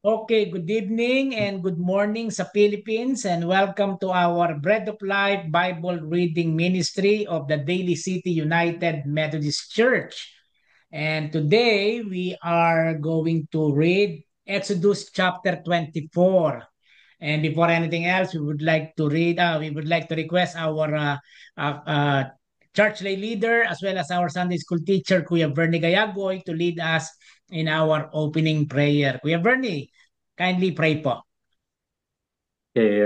Okay, good evening and good morning sa Philippines and welcome to our Bread of Life Bible Reading Ministry of the Daly City United Methodist Church. And today we are going to read Exodus chapter 24. And before anything else, we would like to request our uh, uh, church lay leader as well as our Sunday school teacher, Kuya Bernie Gayagoy, to lead us in our opening prayer. Kuya Bernie, kindly pray po. Okay,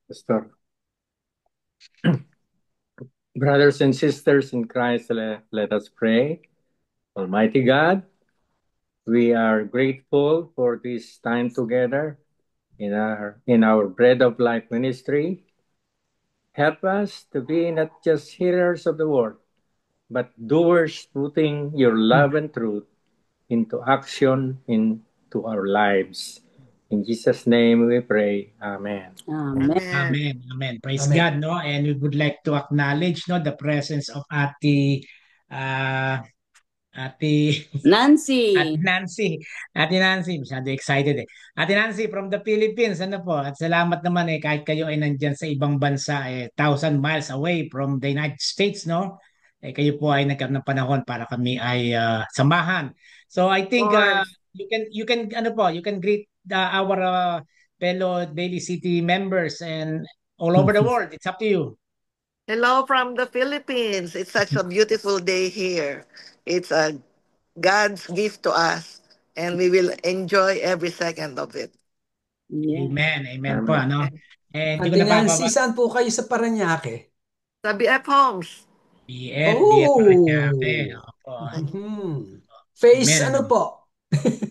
Pastor. Brothers and sisters in Christ, let us pray. Almighty God, we are grateful for this time together in our Bread of Life ministry. Help us to be not just hearers of the word, but doers putting your love and truth into action into our lives. In Jesus' name we pray. Amen. Amen. Amen. Amen. Amen. Praise Amen. God, no? And we would like to acknowledge, no, the presence of uh, Ate Ate Nancy. Nancy. Ate Nancy, masyado excited eh. Ate Nancy from the Philippines, ano po? At salamat naman eh, kahit kayo ay nandyan sa ibang bansa, eh, 1,000 miles away from the United States, no? Eh, kayo po ay nagkaroon ng panahon para kami ay samahan. So I think Course. you can ano po, you can greet our fellow Daily City members and all over the world. It's up to you. Hello from the Philippines. It's such a beautiful day here. It's a God's gift to us, and we will enjoy every second of it. Yeah. Amen. Amen po, Amen. ano? Eh, hindi ko Ate Nancy, napapaba. saan po kayo sa Paranaque? Sa BF Homes. BF Paranaque. Oh! Opo. Mhm. Phase Amen. ano Ano? po?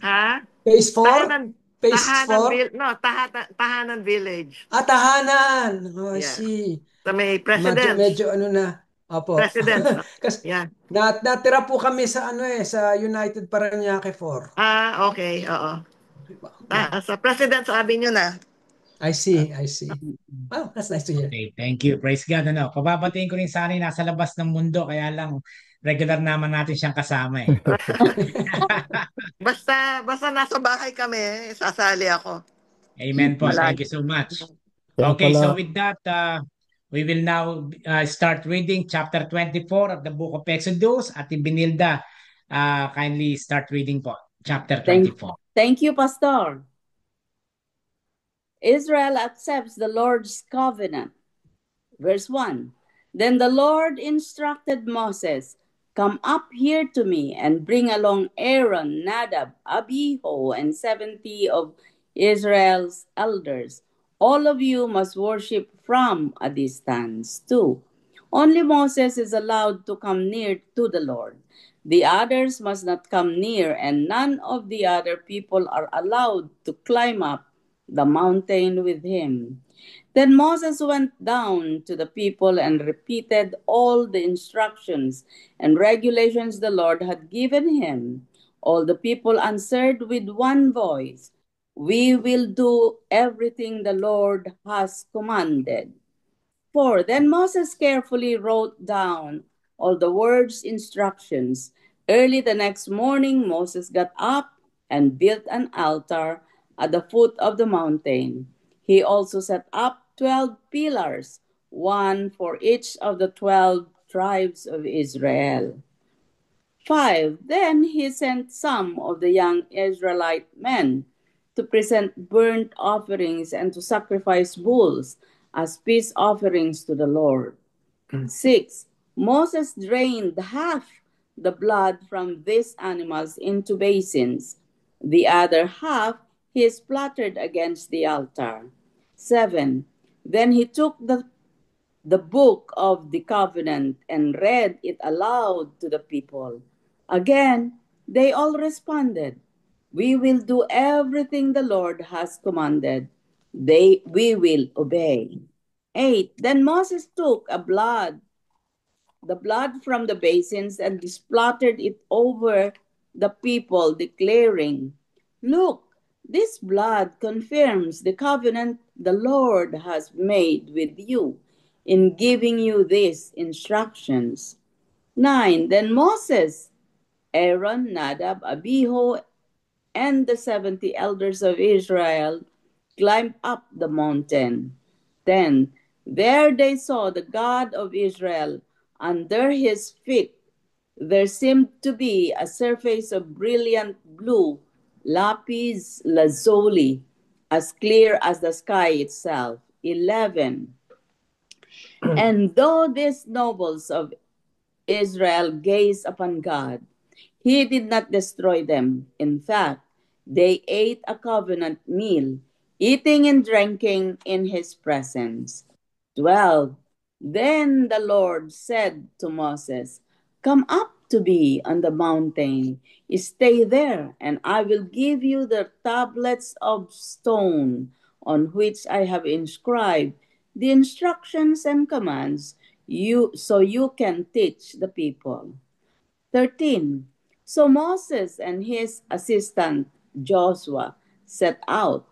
Ha? Phase 4? Tahanan, Phase 4? Tahanan Village. Tahanan. Oh, I Yeah. see. Sa may Medyo, presidents. medyo ano na. Opo. Presidents. Kasi Yeah. natira po kami sa sa United Paranaque 4. Okay. Oo. Yeah. Sa Presidents Avenue na. I see, I see. Wow, that's nice to hear. Okay, thank you. Praise God. Ano? Pababatiin ko rin sana yung nasa labas ng mundo, kaya lang regular naman natin siyang kasama eh. Basta nasa bahay kami, sasali ako. Amen po. Thank you Palagi. so much. Kaya Okay, pala, so with that, we will now start reading chapter 24 of the book of Exodus. At Binilda, kindly start reading po. Chapter Thank, 24. thank you, Pastor. Israel accepts the Lord's covenant. Verse 1. Then the Lord instructed Moses, "Come up here to me and bring along Aaron, Nadab, Abihu, and 70 of Israel's elders. All of you must worship from a distance." 2. Only Moses is allowed to come near to the Lord. The others must not come near, and none of the other people are allowed to climb up the mountain with him. Then Moses went down to the people and repeated all the instructions and regulations the Lord had given him. All the people answered with one voice, "We will do everything the Lord has commanded." 4. Then Moses carefully wrote down all the Lord's instructions. Early the next morning, Moses got up and built an altar at the foot of the mountain. He also set up 12 pillars, one for each of the 12 tribes of Israel. 5. Then he sent some of the young Israelite men to present burnt offerings and to sacrifice bulls as peace offerings to the Lord. 6. Moses drained half the blood from these animals into basins. The other half he splattered against the altar. 7. Then he took the book of the covenant and read it aloud to the people. Again, they all responded, "We will do everything the Lord has commanded. We will obey." 8. Then Moses took the blood from the basins and splattered it over the people, declaring, "Look, this blood confirms the covenant the Lord has made with you in giving you these instructions." 9. Then Moses, Aaron, Nadab, Abihu, and the 70 elders of Israel climbed up the mountain. Then there they saw the God of Israel under his feet. There seemed to be a surface of brilliant blue, lapis lazuli, as clear as the sky itself. 11. And though these nobles of Israel gazed upon God, he did not destroy them. In fact, they ate a covenant meal, eating and drinking in his presence. 12. Then the Lord said to Moses, "Come up to me on the mountain. Stay there, and I will give you the tablets of stone on which I have inscribed the instructions and commands so you can teach the people." 13. So Moses and his assistant Joshua set out,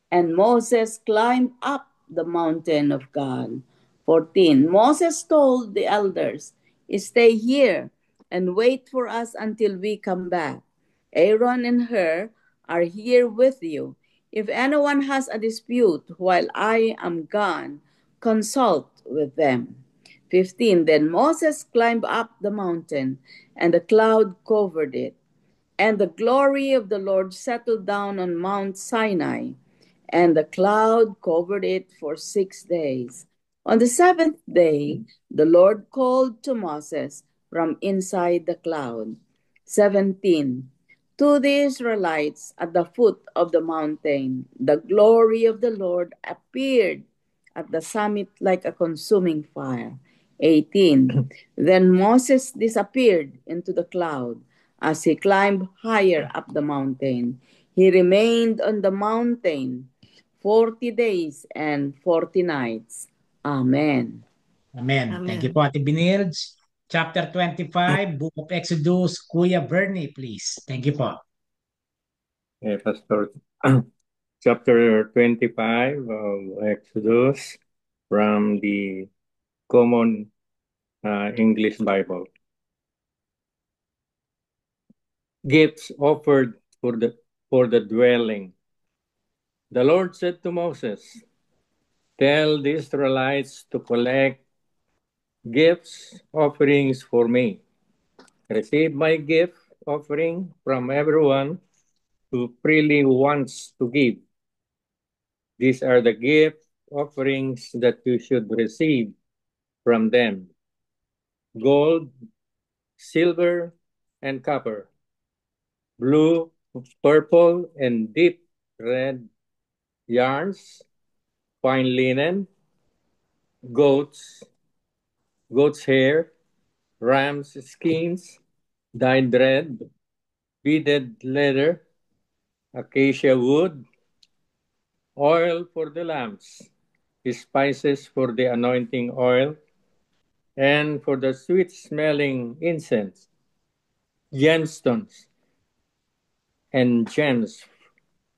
and Moses climbed up the mountain of God. 14. Moses told the elders, "Stay here and wait for us until we come back. Aaron and Hur are here with you. If anyone has a dispute while I am gone, consult with them." 15. Then Moses climbed up the mountain, and the cloud covered it. And the glory of the Lord settled down on Mount Sinai, and the cloud covered it for 6 days. On the seventh day, the Lord called to Moses from inside the cloud. 17. To the Israelites at the foot of the mountain, the glory of the Lord appeared at the summit like a consuming fire. 18. Then Moses disappeared into the cloud as he climbed higher up the mountain. He remained on the mountain 40 days and 40 nights. Amen. Amen. Thank you Amen. po, Ate Binirds. Chapter 25, Book of Exodus. Kuya Bernie, please. Thank you po. Pastor. Chapter 25 of Exodus from the Common English Bible. Gifts offered for the dwelling. The Lord said to Moses, "Tell the Israelites to collect gifts offerings for me. Receive my gift offering from everyone who freely wants to give. These are the gift offerings that you should receive from them: gold, silver, and copper, blue, purple, and deep red yarns, fine linen, goats, goat's hair, ram's skins, dyed red, beaded leather, acacia wood, oil for the lamps, spices for the anointing oil, and for the sweet-smelling incense, gemstones, and gems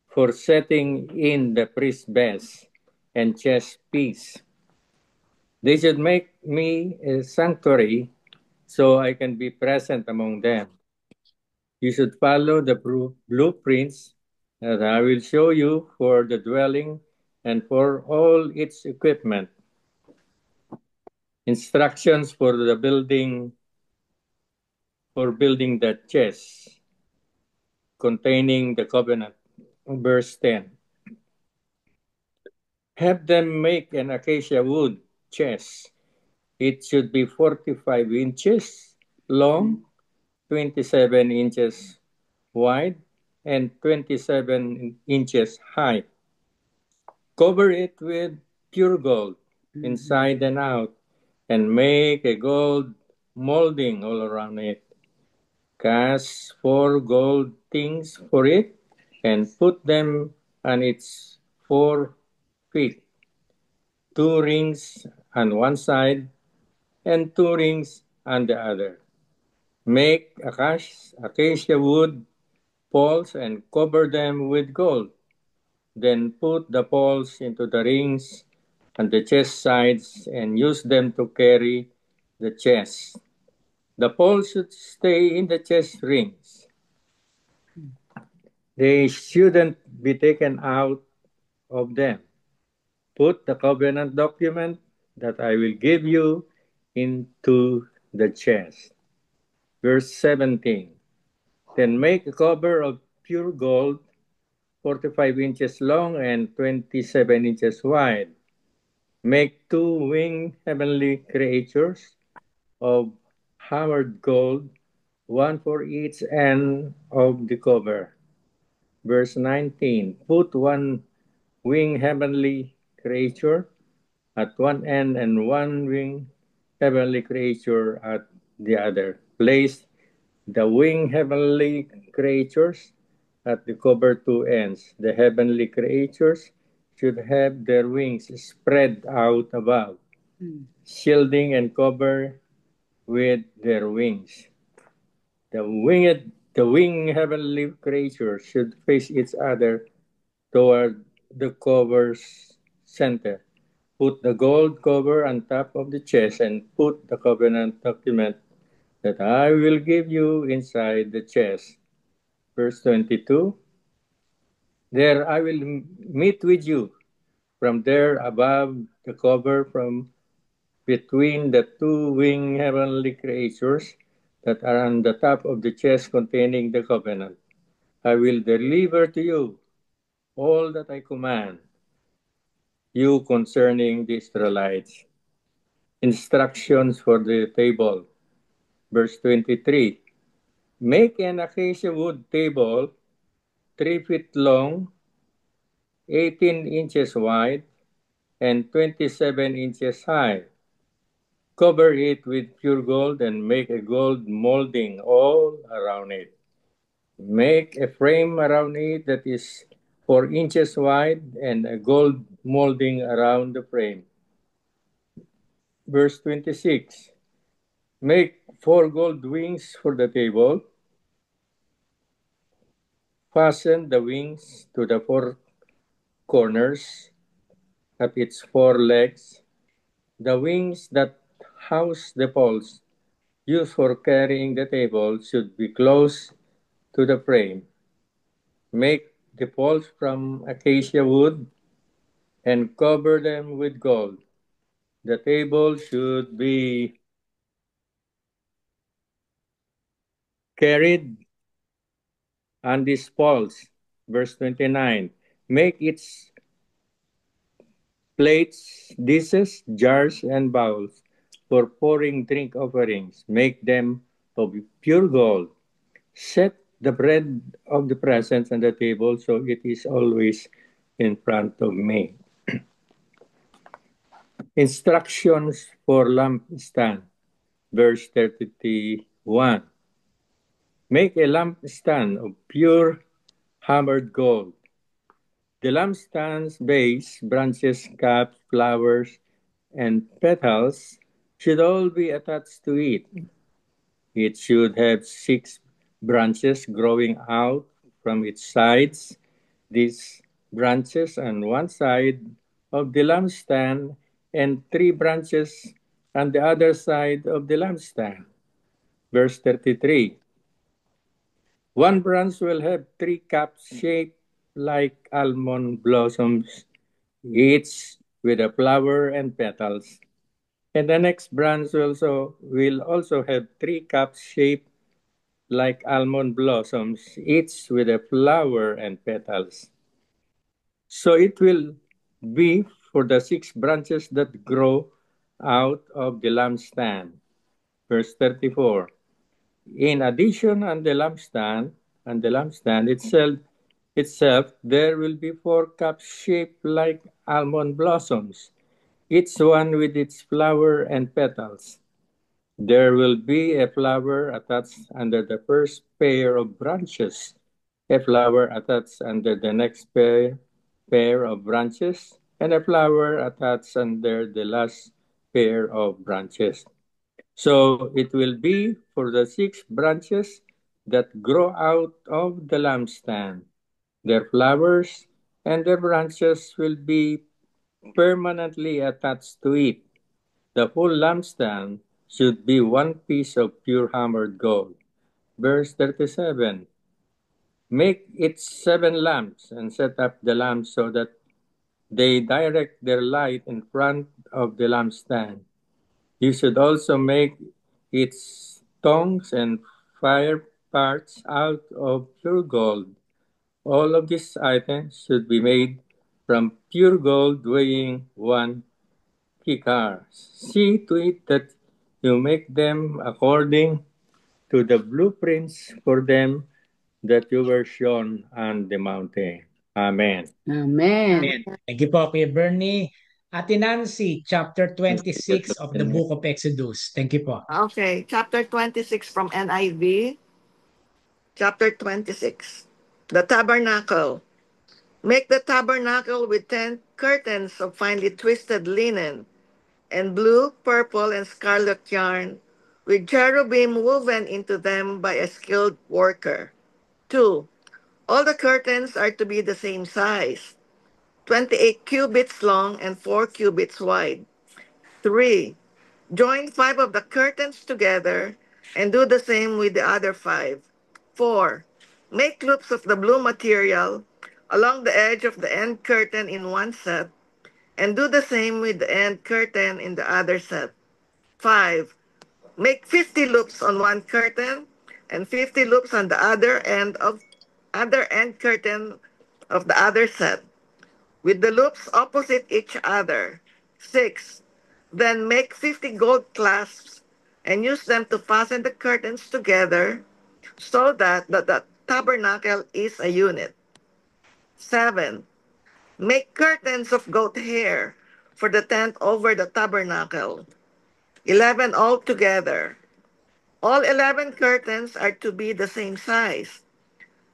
for setting in the priest's best and chest piece. They should make me a sanctuary so I can be present among them. You should follow the blueprints that I will show you for the dwelling and for all its equipment. Instructions for building the chest containing the covenant. Verse 10. Have them make an acacia wood chest. It should be 45 inches long, 27 inches wide, and 27 inches high. Cover it with pure gold inside and out, and make a gold molding all around it. Cast 4 gold things for it, and put them on its 4 feet. 2 rings on one side, and 2 rings on the other. Make acacia wood poles and cover them with gold. Then put the poles into the rings on the chest sides and use them to carry the chest. The poles should stay in the chest rings. They shouldn't be taken out of them. Put the covenant document that I will give you into the chest. Verse 17. Then make a cover of pure gold, 45 inches long and 27 inches wide. Make two winged heavenly creatures of hammered gold, one for each end of the cover. Verse 19. Put one winged heavenly creature at one end and one winged heavenly creature at the other. Place the winged heavenly creatures at the cover two ends. The heavenly creatures should have their wings spread out above, shielding and cover with their wings. The winged heavenly creatures should face each other toward the cover's center. Put the gold cover on top of the chest and put the covenant document that I will give you inside the chest. Verse 22. There I will meet with you from there above the cover from between the two winged heavenly creatures that are on the top of the chest containing the covenant. I will deliver to you all that I command you concerning the Israelites. Instructions for the table. Verse 23. Make an acacia wood table 3 feet long, 18 inches wide, and 27 inches high. Cover it with pure gold and make a gold molding all around it. Make a frame around it that is 4 inches wide and a gold molding around the frame. Verse 26. Make 4 gold wings for the table. Fasten the wings to the 4 corners at its 4 legs. The wings that house the poles used for carrying the table should be close to the frame. Make the poles from acacia wood and cover them with gold. The table should be carried on these poles. Verse 29. Make its plates, dishes, jars, and bowls for pouring drink offerings. Make them of pure gold. Set the bread of the presence on the table so it is always in front of me. Instructions for lampstand. Verse 31. Make a lampstand of pure hammered gold. The lampstand's base, branches, caps, flowers, and petals should all be attached to it. It should have 6 branches growing out from its sides. These branches on one side of the lampstand and 3 branches on the other side of the lampstand. Verse 33. One branch will have 3 caps shaped like almond blossoms, each with a flower and petals. And the next branch will also have 3 caps shaped like almond blossoms, each with a flower and petals. So it will be for the 6 branches that grow out of the lampstand. Verse 34. In addition, on the lampstand itself, there will be 4 cups shaped like almond blossoms, each one with its flower and petals. There will be a flower attached under the first pair of branches, a flower attached under the next pair of branches, and a flower attached under the last pair of branches. So it will be for the 6 branches that grow out of the lampstand. Their flowers and their branches will be permanently attached to it. The whole lampstand should be one piece of pure hammered gold. Verse 37. Make it 7 lamps and set up the lamps so that they direct their light in front of the lampstand. You should also make its tongues and fire parts out of pure gold. All of these items should be made from pure gold weighing 1 kikar. See to it that you make them according to the blueprints for them that you were shown on the mountain. Amen. Amen. Amen. Thank you po, Kuya Bernie. Ate Nancy, chapter 26 of the book of Exodus. Thank you po. Okay, chapter 26 from NIV. Chapter 26. The tabernacle. Make the tabernacle with 10 curtains of finely twisted linen and blue, purple, and scarlet yarn, with cherubim woven into them by a skilled worker. 2. All the curtains are to be the same size, 28 cubits long and 4 cubits wide. 3. Join 5 of the curtains together and do the same with the other 5. 4. Make loops of the blue material along the edge of the end curtain in one set and do the same with the end curtain in the other set. 5. Make 50 loops on one curtain and 50 loops on the other end curtain of the other set, with the loops opposite each other. 6. Then make 50 gold clasps and use them to fasten the curtains together so that the tabernacle is a unit. 7. Make curtains of goat hair for the tent over the tabernacle, 11 altogether. All 11 curtains are to be the same size,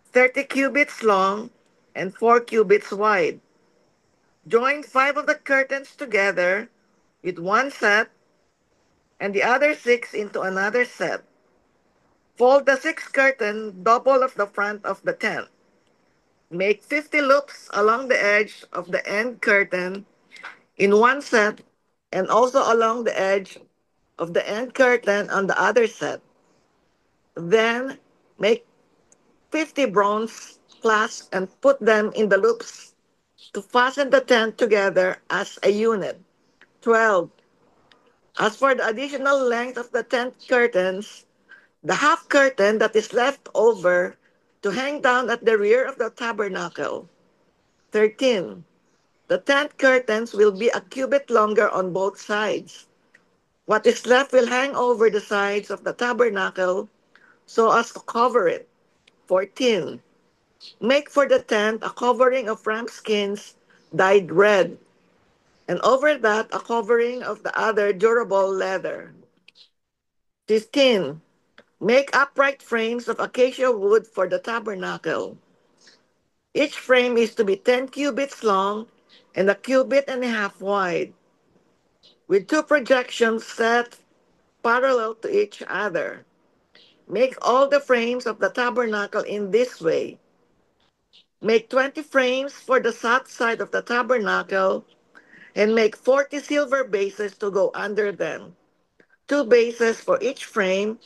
30 cubits long and 4 cubits wide. Join 5 of the curtains together with one set and the other 6 into another set. Fold the 6th curtain double of the front of the tent. Make 50 loops along the edge of the end curtain in one set and also along the edge of the end curtain on the other set. Then make 50 bronze clasps and put them in the loops to fasten the tent together as a unit. 12. As for the additional length of the tent curtains, the half curtain that is left over to hang down at the rear of the tabernacle. 13. The tent curtains will be a cubit longer on both sides. What is left will hang over the sides of the tabernacle so as to cover it. 14. Make for the tent a covering of ram skins dyed red, and over that a covering of the other durable leather. 15. Make upright frames of acacia wood for the tabernacle. Each frame is to be 10 cubits long and a cubit and a half wide, with 2 projections set parallel to each other. Make all the frames of the tabernacle in this way. Make 20 frames for the south side of the tabernacle and make 40 silver bases to go under them, 2 bases for each frame,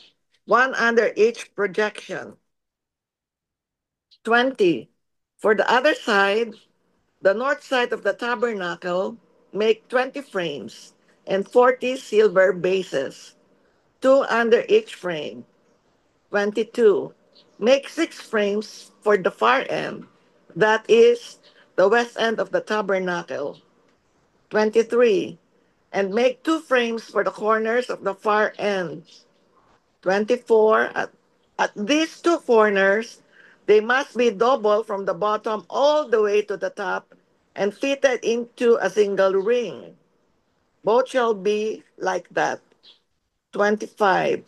one under each projection. 20. For the other side, the north side of the tabernacle, make 20 frames and 40 silver bases, 2 under each frame. 22. Make 6 frames for the far end, that is, the west end of the tabernacle. 23. And make 2 frames for the corners of the far end. 24. At these 2 corners, they must be double from the bottom all the way to the top and fitted into a single ring. Both shall be like that. 25.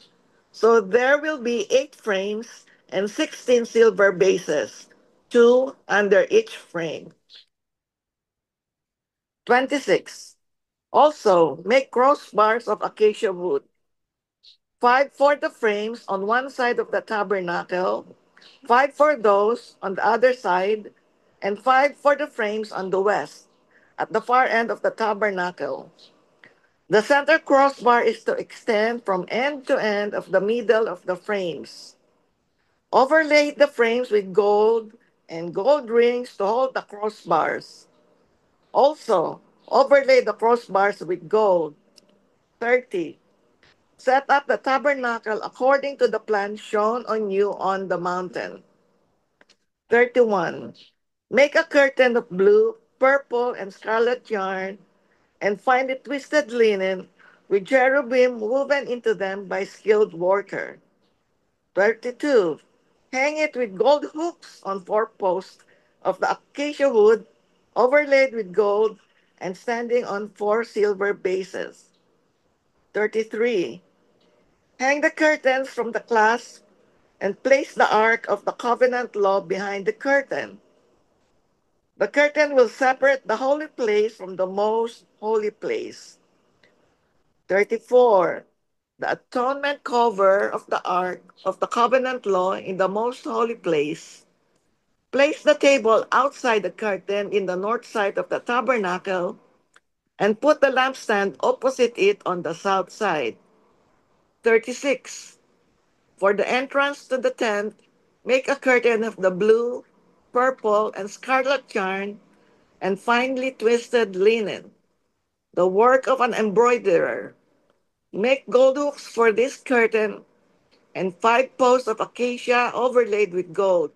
So there will be 8 frames and 16 silver bases, 2 under each frame. 26. Also, make crossbars of acacia wood, 5 for the frames on one side of the tabernacle, 5 for those on the other side, and 5 for the frames on the west, at the far end of the tabernacle. The center crossbar is to extend from end to end of the middle of the frames. Overlay the frames with gold and gold rings to hold the crossbars. Also, overlay the crossbars with gold. 30. Set up the tabernacle according to the plan shown on you on the mountain. 31. Make a curtain of blue, purple, and scarlet yarn, and finely twisted linen with cherubim woven into them by skilled worker. 32. Hang it with gold hooks on four posts of the acacia wood, overlaid with gold, and standing on four silver bases. 33. Hang the curtains from the clasp and place the ark of the covenant law behind the curtain. The curtain will separate the holy place from the most holy place. 34. The atonement cover of the ark of the covenant law in the most holy place. Place the table outside the curtain in the north side of the tabernacle and put the lampstand opposite it on the south side. 36. For the entrance to the tent, make a curtain of the blue, purple, and scarlet yarn and finely twisted linen, the work of an embroiderer. Make gold hooks for this curtain and 5 posts of acacia overlaid with gold,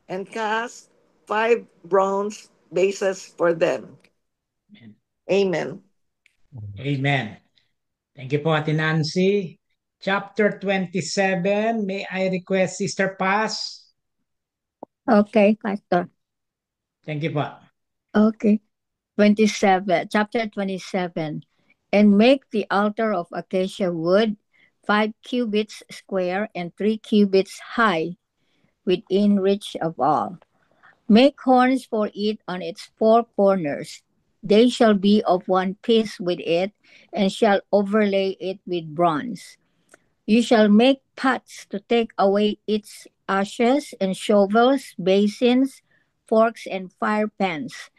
and cast 5 bronze bases for them. Amen. Amen. Amen. Thank you po, Ate Nancy. Chapter 27, may I request Sister Paz? Okay, Pastor. Thank you po. Okay. 27, chapter 27. And make the altar of acacia wood 5 cubits square and 3 cubits high, within reach of all. Make horns for it on its 4 corners. They shall be of one piece with it, and shall overlay it with bronze. You shall make pots to take away its ashes, and shovels, basins, forks, and fire pans.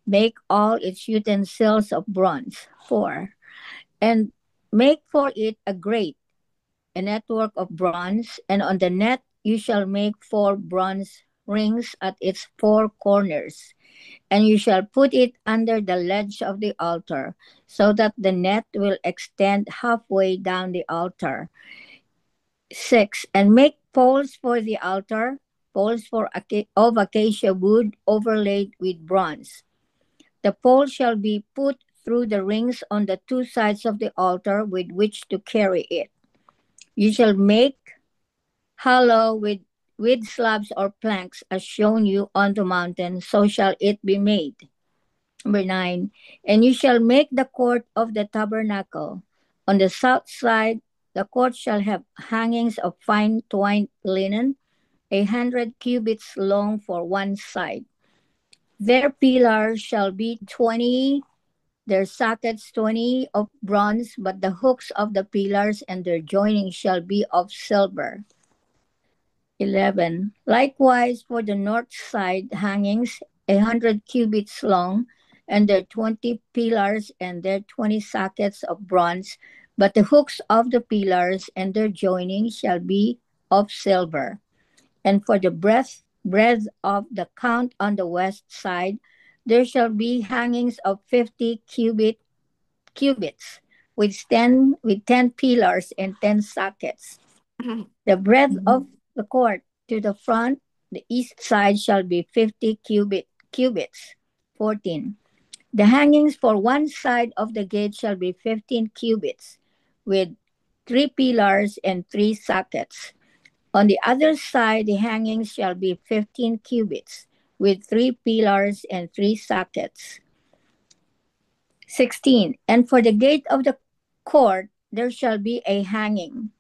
Make all its utensils of bronze. 4. And make for it a grate, a network of bronze, and on the net you shall make 4 bronze rings at its 4 corners. And you shall put it under the ledge of the altar, so that the net will extend halfway down the altar. 6. And make poles for the altar, poles of acacia wood overlaid with bronze. The pole shall be put through the rings on the 2 sides of the altar with which to carry it. You shall make hollow with slabs or planks as shown you on the mountain, so shall it be made. Number 9. And you shall make the court of the tabernacle. On the south side, the court shall have hangings of fine twined linen, 100 cubits long for one side. Their pillars shall be 20, their sockets 20 of bronze, but the hooks of the pillars and their joining shall be of silver. 11. Likewise for the north side hangings, 100 cubits long, and their 20 pillars and their 20 sockets of bronze, but the hooks of the pillars and their joining shall be of silver. And for the breadth of the count on the west side, there shall be hangings of 50 cubits, with 10 pillars and 10 sockets. The breadth of the court to the front, the east side, shall be 50 cubits. 14. The hangings for one side of the gate shall be 15 cubits, with 3 pillars and 3 sockets. On the other side, the hangings shall be 15 cubits, with 3 pillars and 3 sockets. 16. And for the gate of the court, there shall be a hanging,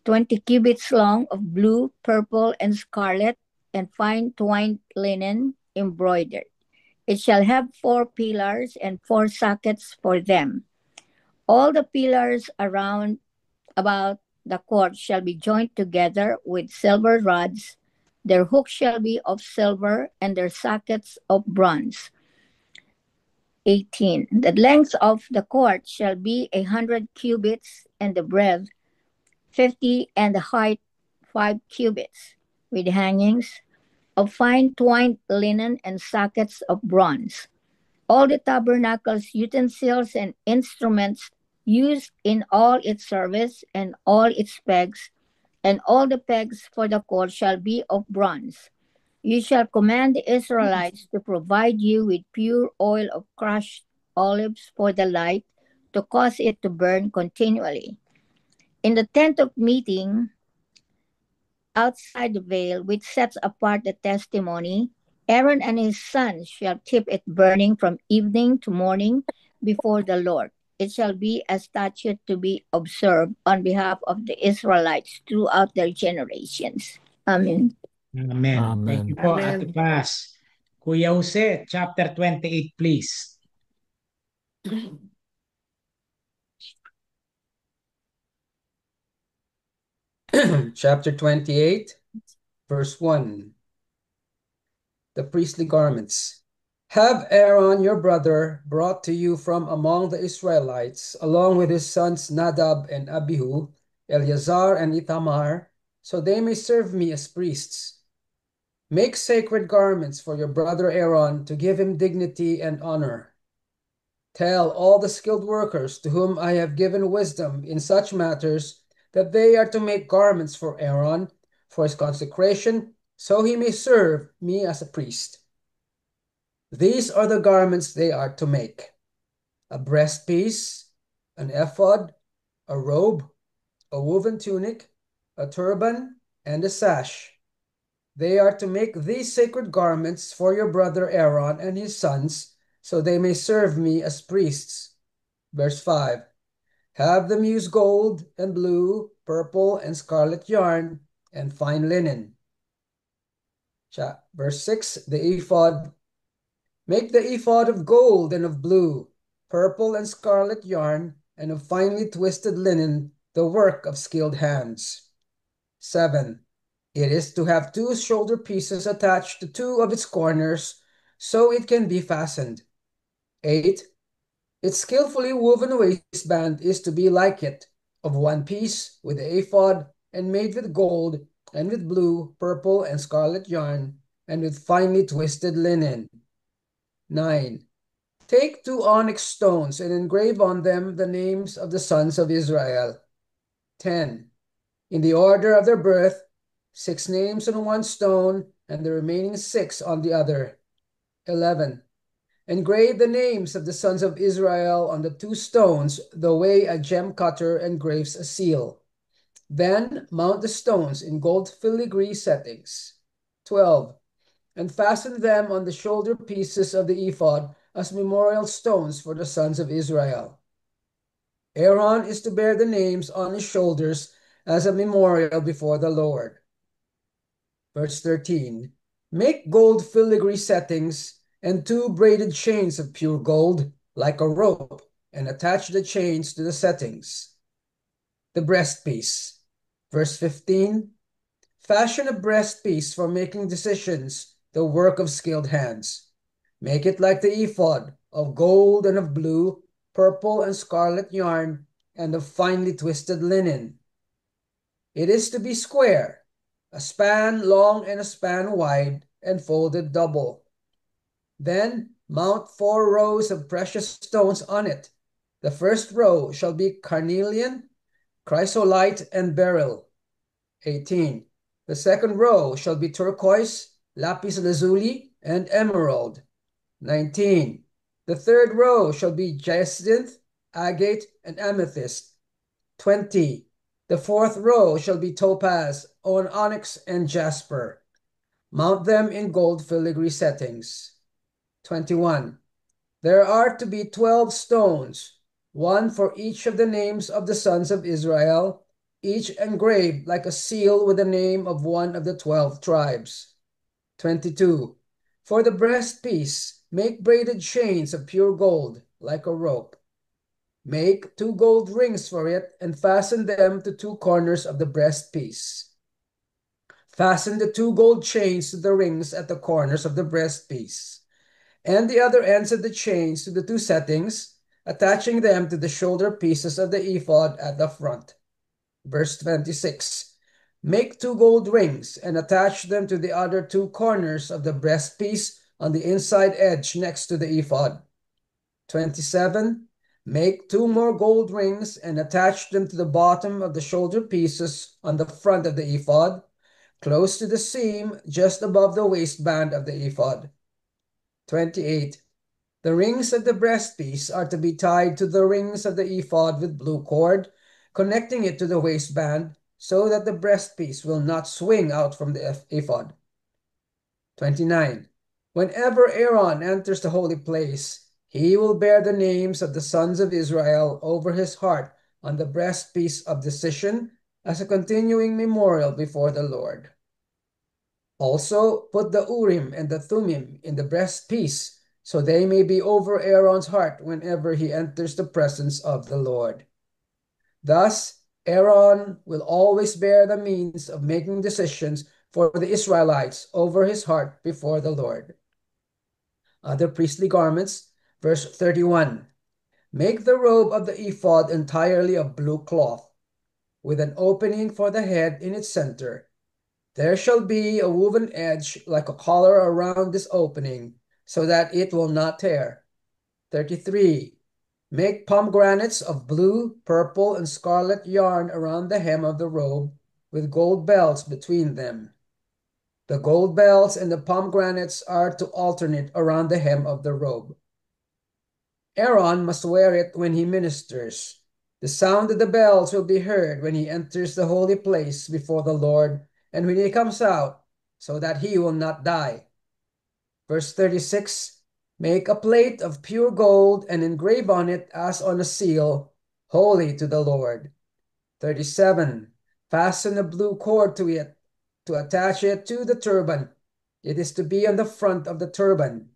20 cubits long, of blue, purple, and scarlet, and fine twined linen embroidered. It shall have 4 pillars and 4 sockets for them. All the pillars around about the court shall be joined together with silver rods. Their hooks shall be of silver, and their sockets of bronze. 18. The length of the court shall be 100 cubits, and the breadth 50, and the height 5 cubits, with hangings of fine twined linen and sockets of bronze. All the tabernacle's utensils and instruments used in all its service and all its pegs, and all the pegs for the cord shall be of bronze. You shall command the Israelites to provide you with pure oil of crushed olives for the light, to cause it to burn continually. In the tent of meeting, outside the veil, which sets apart the testimony, Aaron and his sons shall keep it burning from evening to morning before the Lord. It shall be a statute to be observed on behalf of the Israelites throughout their generations. Amen. Amen. Thank you po, Ate Amen. Paz. Kuya Jose, chapter 28, please. Chapter 28, verse 1. The priestly garments. Have Aaron your brother brought to you from among the Israelites, along with his sons Nadab and Abihu, Eleazar and Ithamar, so they may serve me as priests. Make sacred garments for your brother Aaron to give him dignity and honor. Tell all the skilled workers to whom I have given wisdom in such matters that they are to make garments for Aaron for his consecration, so he may serve me as a priest. These are the garments they are to make: a breastpiece, an ephod, a robe, a woven tunic, a turban, and a sash. They are to make these sacred garments for your brother Aaron and his sons, so they may serve me as priests. Verse 5. Have them use gold and blue, purple, and scarlet yarn, and fine linen. Verse 6, the ephod. Make the ephod of gold and of blue, purple and scarlet yarn, and of finely twisted linen, the work of skilled hands. 7. It is to have 2 shoulder pieces attached to 2 of its corners, so it can be fastened. 8. Its skillfully woven waistband is to be like it, of 1 piece, with the ephod, and made with gold, and with blue, purple, and scarlet yarn, and with finely twisted linen. 9. Take 2 onyx stones and engrave on them the names of the sons of Israel. 10. In the order of their birth, 6 names on 1 stone, and the remaining 6 on the other. 11. Engrave the names of the sons of Israel on the 2 stones, the way a gem cutter engraves a seal. Then mount the stones in gold filigree settings. 12. And fasten them on the shoulder pieces of the ephod as memorial stones for the sons of Israel. Aaron is to bear the names on his shoulders as a memorial before the Lord. Verse 13. Make gold filigree settings and 2 braided chains of pure gold, like a rope, and attach the chains to the settings. The breastpiece. Verse 15. Fashion a breastpiece for making decisions, the work of skilled hands. Make it like the ephod, of gold and of blue, purple and scarlet yarn, and of finely twisted linen. It is to be square, a span long and a span wide, and folded double. Then mount 4 rows of precious stones on it. The first row shall be carnelian, chrysolite, and beryl. 18. The second row shall be turquoise, lapis lazuli, and emerald. 19. The third row shall be jacinth, agate, and amethyst. 20. The fourth row shall be topaz, onyx, and jasper. Mount them in gold filigree settings. 21. There are to be 12 stones, 1 for each of the names of the sons of Israel, each engraved like a seal with the name of one of the 12 tribes. 22. For the breastpiece, make braided chains of pure gold, like a rope. Make 2 gold rings for it, and fasten them to 2 corners of the breastpiece. Fasten the 2 gold chains to the rings at the corners of the breastpiece, and the other ends of the chains to the 2 settings, attaching them to the shoulder pieces of the ephod at the front. Verse 26. Make 2 gold rings and attach them to the other 2 corners of the breastpiece on the inside edge next to the ephod. 27. Make 2 more gold rings and attach them to the bottom of the shoulder pieces on the front of the ephod, close to the seam just above the waistband of the ephod. 28. The rings of the breastpiece are to be tied to the rings of the ephod with blue cord, connecting it to the waistband so that the breastpiece will not swing out from the ephod. 29. Whenever Aaron enters the holy place, he will bear the names of the sons of Israel over his heart on the breastpiece of decision as a continuing memorial before the Lord. Also, put the Urim and the Thummim in the breastpiece, so they may be over Aaron's heart whenever he enters the presence of the Lord. Thus, Aaron will always bear the means of making decisions for the Israelites over his heart before the Lord. Other priestly garments, verse 31. Make the robe of the ephod entirely of blue cloth, with an opening for the head in its center. There shall be a woven edge like a collar around this opening, so that it will not tear. 33. Make pomegranates of blue, purple, and scarlet yarn around the hem of the robe, with gold belts between them. The gold belts and the pomegranates are to alternate around the hem of the robe. Aaron must wear it when he ministers. The sound of the bells will be heard when he enters the holy place before the Lord and when he comes out, so that he will not die. Verse 36, make a plate of pure gold and engrave on it as on a seal, holy to the Lord. 37, fasten a blue cord to it to attach it to the turban. It is to be on the front of the turban.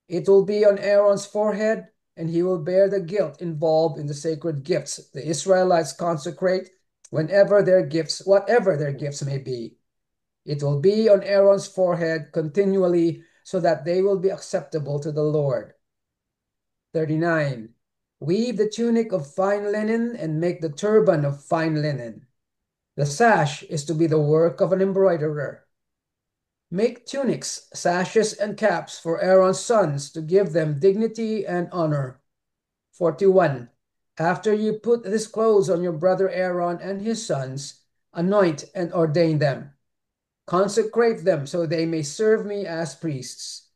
It will be on Aaron's forehead, and he will bear the guilt involved in the sacred gifts the Israelites consecrate whatever their gifts may be. It will be on Aaron's forehead continually so that they will be acceptable to the Lord. 39. Weave the tunic of fine linen and make the turban of fine linen. The sash is to be the work of an embroiderer. Make tunics, sashes, and caps for Aaron's sons to give them dignity and honor. 41. After you put these clothes on your brother Aaron and his sons, anoint and ordain them. Consecrate them so they may serve me as priests.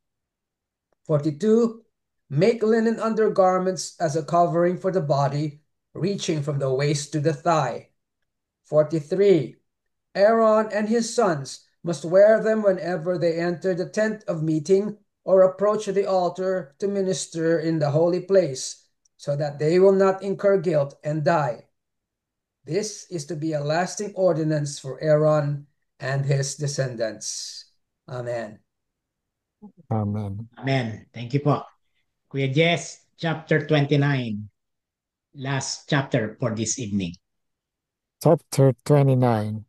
42. Make linen undergarments as a covering for the body, reaching from the waist to the thigh. 43. Aaron and his sons must wear them whenever they enter the tent of meeting or approach the altar to minister in the holy place, so that they will not incur guilt and die. This is to be a lasting ordinance for Aaron and his descendants. Amen. Amen. Amen. Thank you po. Kuya Jess, chapter 29. Last chapter for this evening. Chapter 29.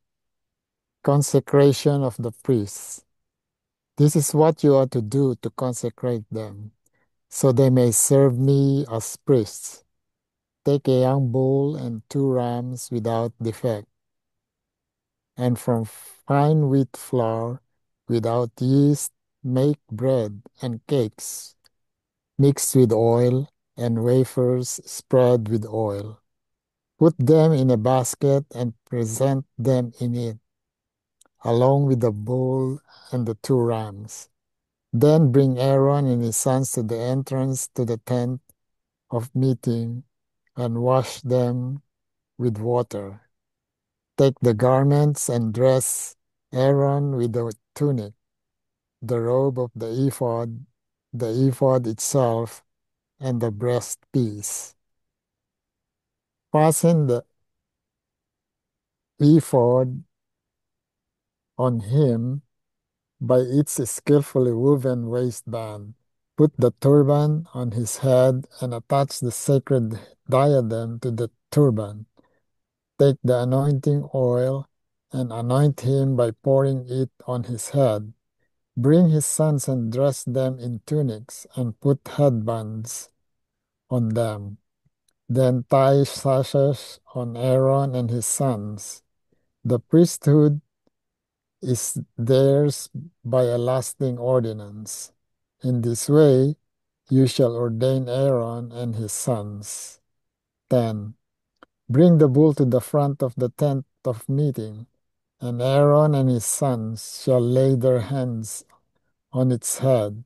Consecration of the priests. This is what you are to do to consecrate them, so they may serve me as priests. Take a young bull and 2 rams without defect, and from fine wheat flour without yeast make bread and cakes mixed with oil and wafers spread with oil. Put them in a basket and present them in it, along with the bull and the 2 rams. Then bring Aaron and his sons to the entrance to the tent of meeting and wash them with water. Take the garments and dress Aaron with the tunic, the robe of the ephod itself, and the breastpiece. Fasten the ephod on him by its skillfully woven waistband. Put the turban on his head and attach the sacred diadem to the turban. Take the anointing oil and anoint him by pouring it on his head. Bring his sons and dress them in tunics and put headbands on them. Then tie sashes on Aaron and his sons. The priesthood is theirs by a lasting ordinance. In this way, you shall ordain Aaron and his sons. 10. Bring the bull to the front of the tent of meeting, and Aaron and his sons shall lay their hands on its head.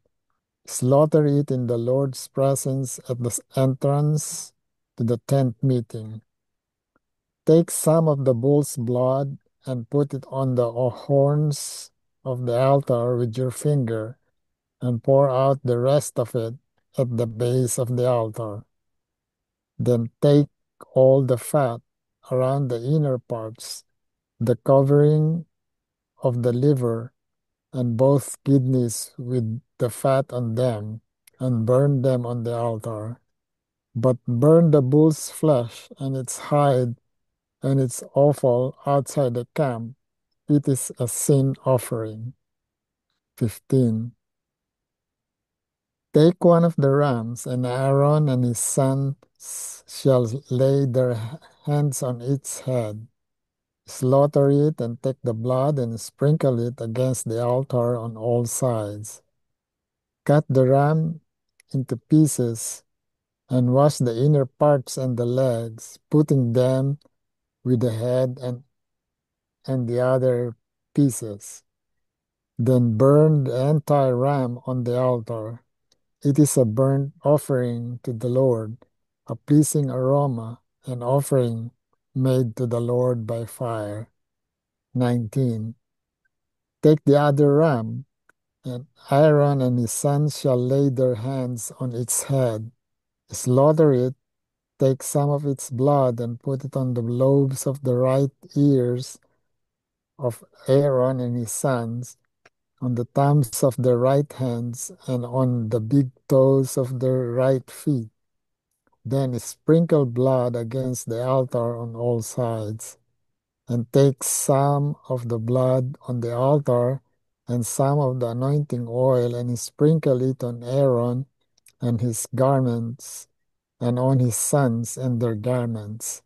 Slaughter it in the Lord's presence at the entrance to the tent meeting. Take some of the bull's blood and put it on the horns of the altar with your finger, and pour out the rest of it at the base of the altar. Then take all the fat around the inner parts, the covering of the liver, and both kidneys with the fat on them, and burn them on the altar. But burn the bull's flesh and its hide and its offal outside the camp. It is a sin offering. 15. Take one of the rams, and Aaron and his sons shall lay their hands on its head. Slaughter it, and take the blood and sprinkle it against the altar on all sides. Cut the ram into pieces, and wash the inner parts and the legs, putting them with the head and the other pieces. Then burn the entire ram on the altar. It is a burnt offering to the Lord, a pleasing aroma, an offering made to the Lord by fire. 19. Take the other ram, and Aaron and his sons shall lay their hands on its head. Slaughter it, take some of its blood, and put it on the lobes of the right ears of Aaron and his sons, on the thumbs of their right hands, and on the big toes of their right feet. Then sprinkle blood against the altar on all sides, and take some of the blood on the altar and some of the anointing oil, and sprinkle it on Aaron and his garments, and on his sons and their garments.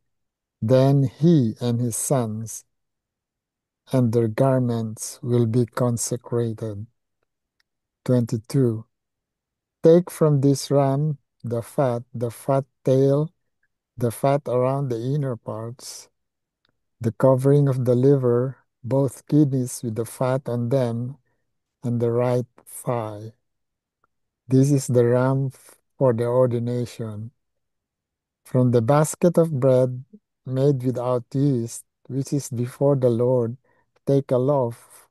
Then he and his sons and their garments will be consecrated. 22. Take from this ram the fat tail, the fat around the inner parts, the covering of the liver, both kidneys with the fat on them, and the right thigh. This is the ram for the ordination. From the basket of bread made without yeast, which is before the Lord, take a loaf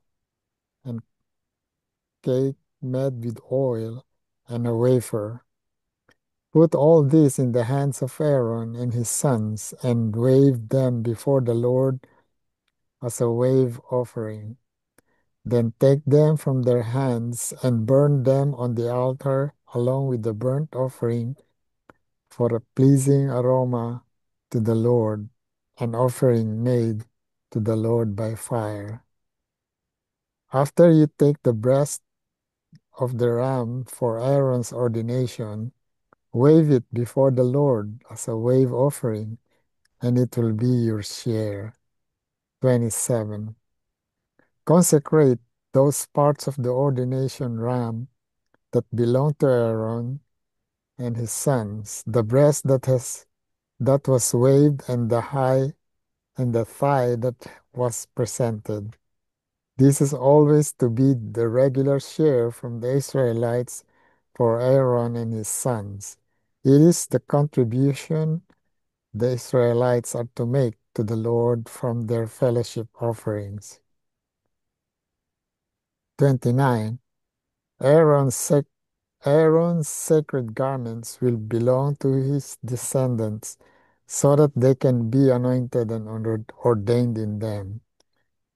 and cake made with oil and a wafer. Put all this in the hands of Aaron and his sons, and wave them before the Lord as a wave offering. Then take them from their hands and burn them on the altar along with the burnt offering for a pleasing aroma to the Lord, an offering made to the Lord by fire. After you take the breast of the ram for Aaron's ordination, wave it before the Lord as a wave offering, and it will be your share. 27. Consecrate those parts of the ordination ram that belong to Aaron and his sons, the breast that was waved, and the thigh that was presented. This is always to be the regular share from the Israelites for Aaron and his sons. It is the contribution the Israelites are to make to the Lord from their fellowship offerings. 29. Aaron's sacred garments will belong to his descendants, so that they can be anointed and ordained in them.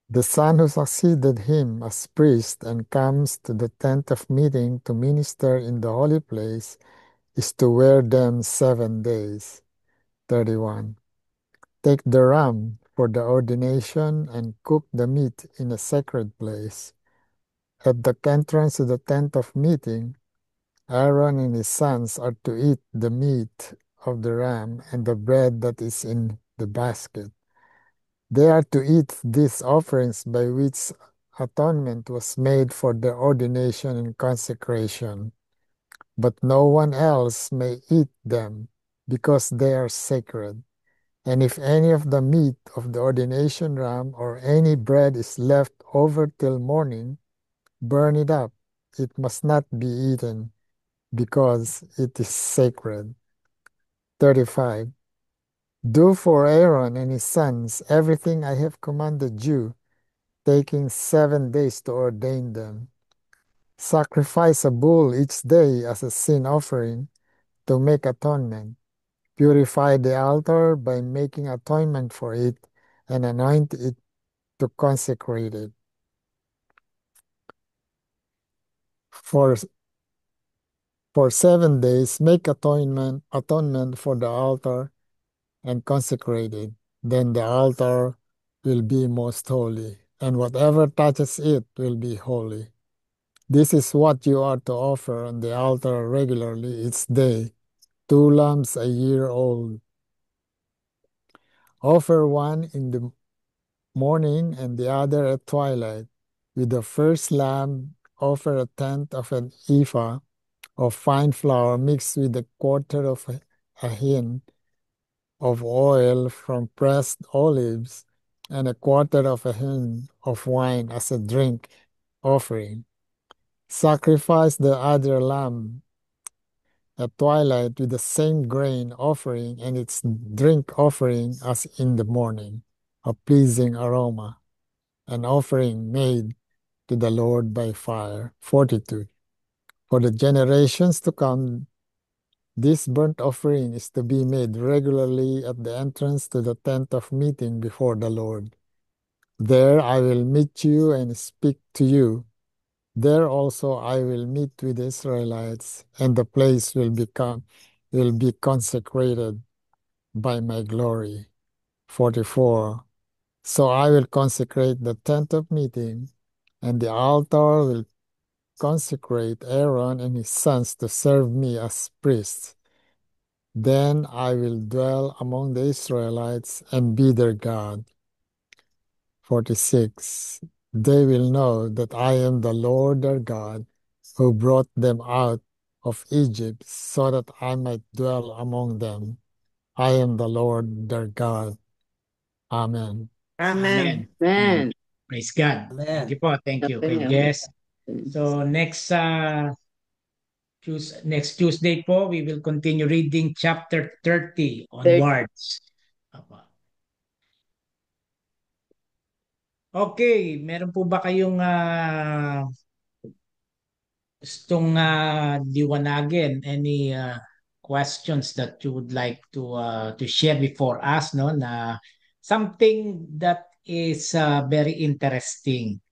The son who succeeded him as priest and comes to the tent of meeting to minister in the holy place is to wear them 7 days. 31. Take the ram for the ordination and cook the meat in a sacred place. At the entrance to the tent of meeting, Aaron and his sons are to eat the meat of the ram and the bread that is in the basket. They are to eat these offerings by which atonement was made for their ordination and consecration. But no one else may eat them, because they are sacred. And if any of the meat of the ordination ram or any bread is left over till morning, burn it up. It must not be eaten, because it is sacred. 35. Do for Aaron and his sons everything I have commanded you, taking 7 days to ordain them. Sacrifice a bull each day as a sin offering to make atonement. Purify the altar by making atonement for it, and anoint it to consecrate it. For 7 days, make atonement for the altar and consecrate it. Then the altar will be most holy, and whatever touches it will be holy. This is what you are to offer on the altar regularly each day, 2 lambs a year old. Offer one in the morning and the other at twilight. With the first lamb, offer a tenth of an ephah of fine flour mixed with a quarter of a hin of oil from pressed olives, and a quarter of a hin of wine as a drink offering. Sacrifice the other lamb at twilight with the same grain offering and its drink offering as in the morning, a pleasing aroma, an offering made to the Lord by fire. 42. For the generations to come, this burnt offering is to be made regularly at the entrance to the tent of meeting before the Lord. There I will meet you and speak to you. There also I will meet with the Israelites, and the place will be consecrated by my glory. 44. So I will consecrate the tent of meeting, and the altar will consecrate Aaron and his sons to serve me as priests. Then I will dwell among the Israelites and be their God. 46. They will know that I am the Lord their God, who brought them out of Egypt so that I might dwell among them. I am the Lord their God. Amen. Amen. Amen. Praise God. Thank you po. Thank you kay Jess. So next Tuesday po, we will continue reading chapter 30 onwards. Okay, meron po ba kayong gustong liwanagin? Any questions that you would like to share before us, no? Na something that is very interesting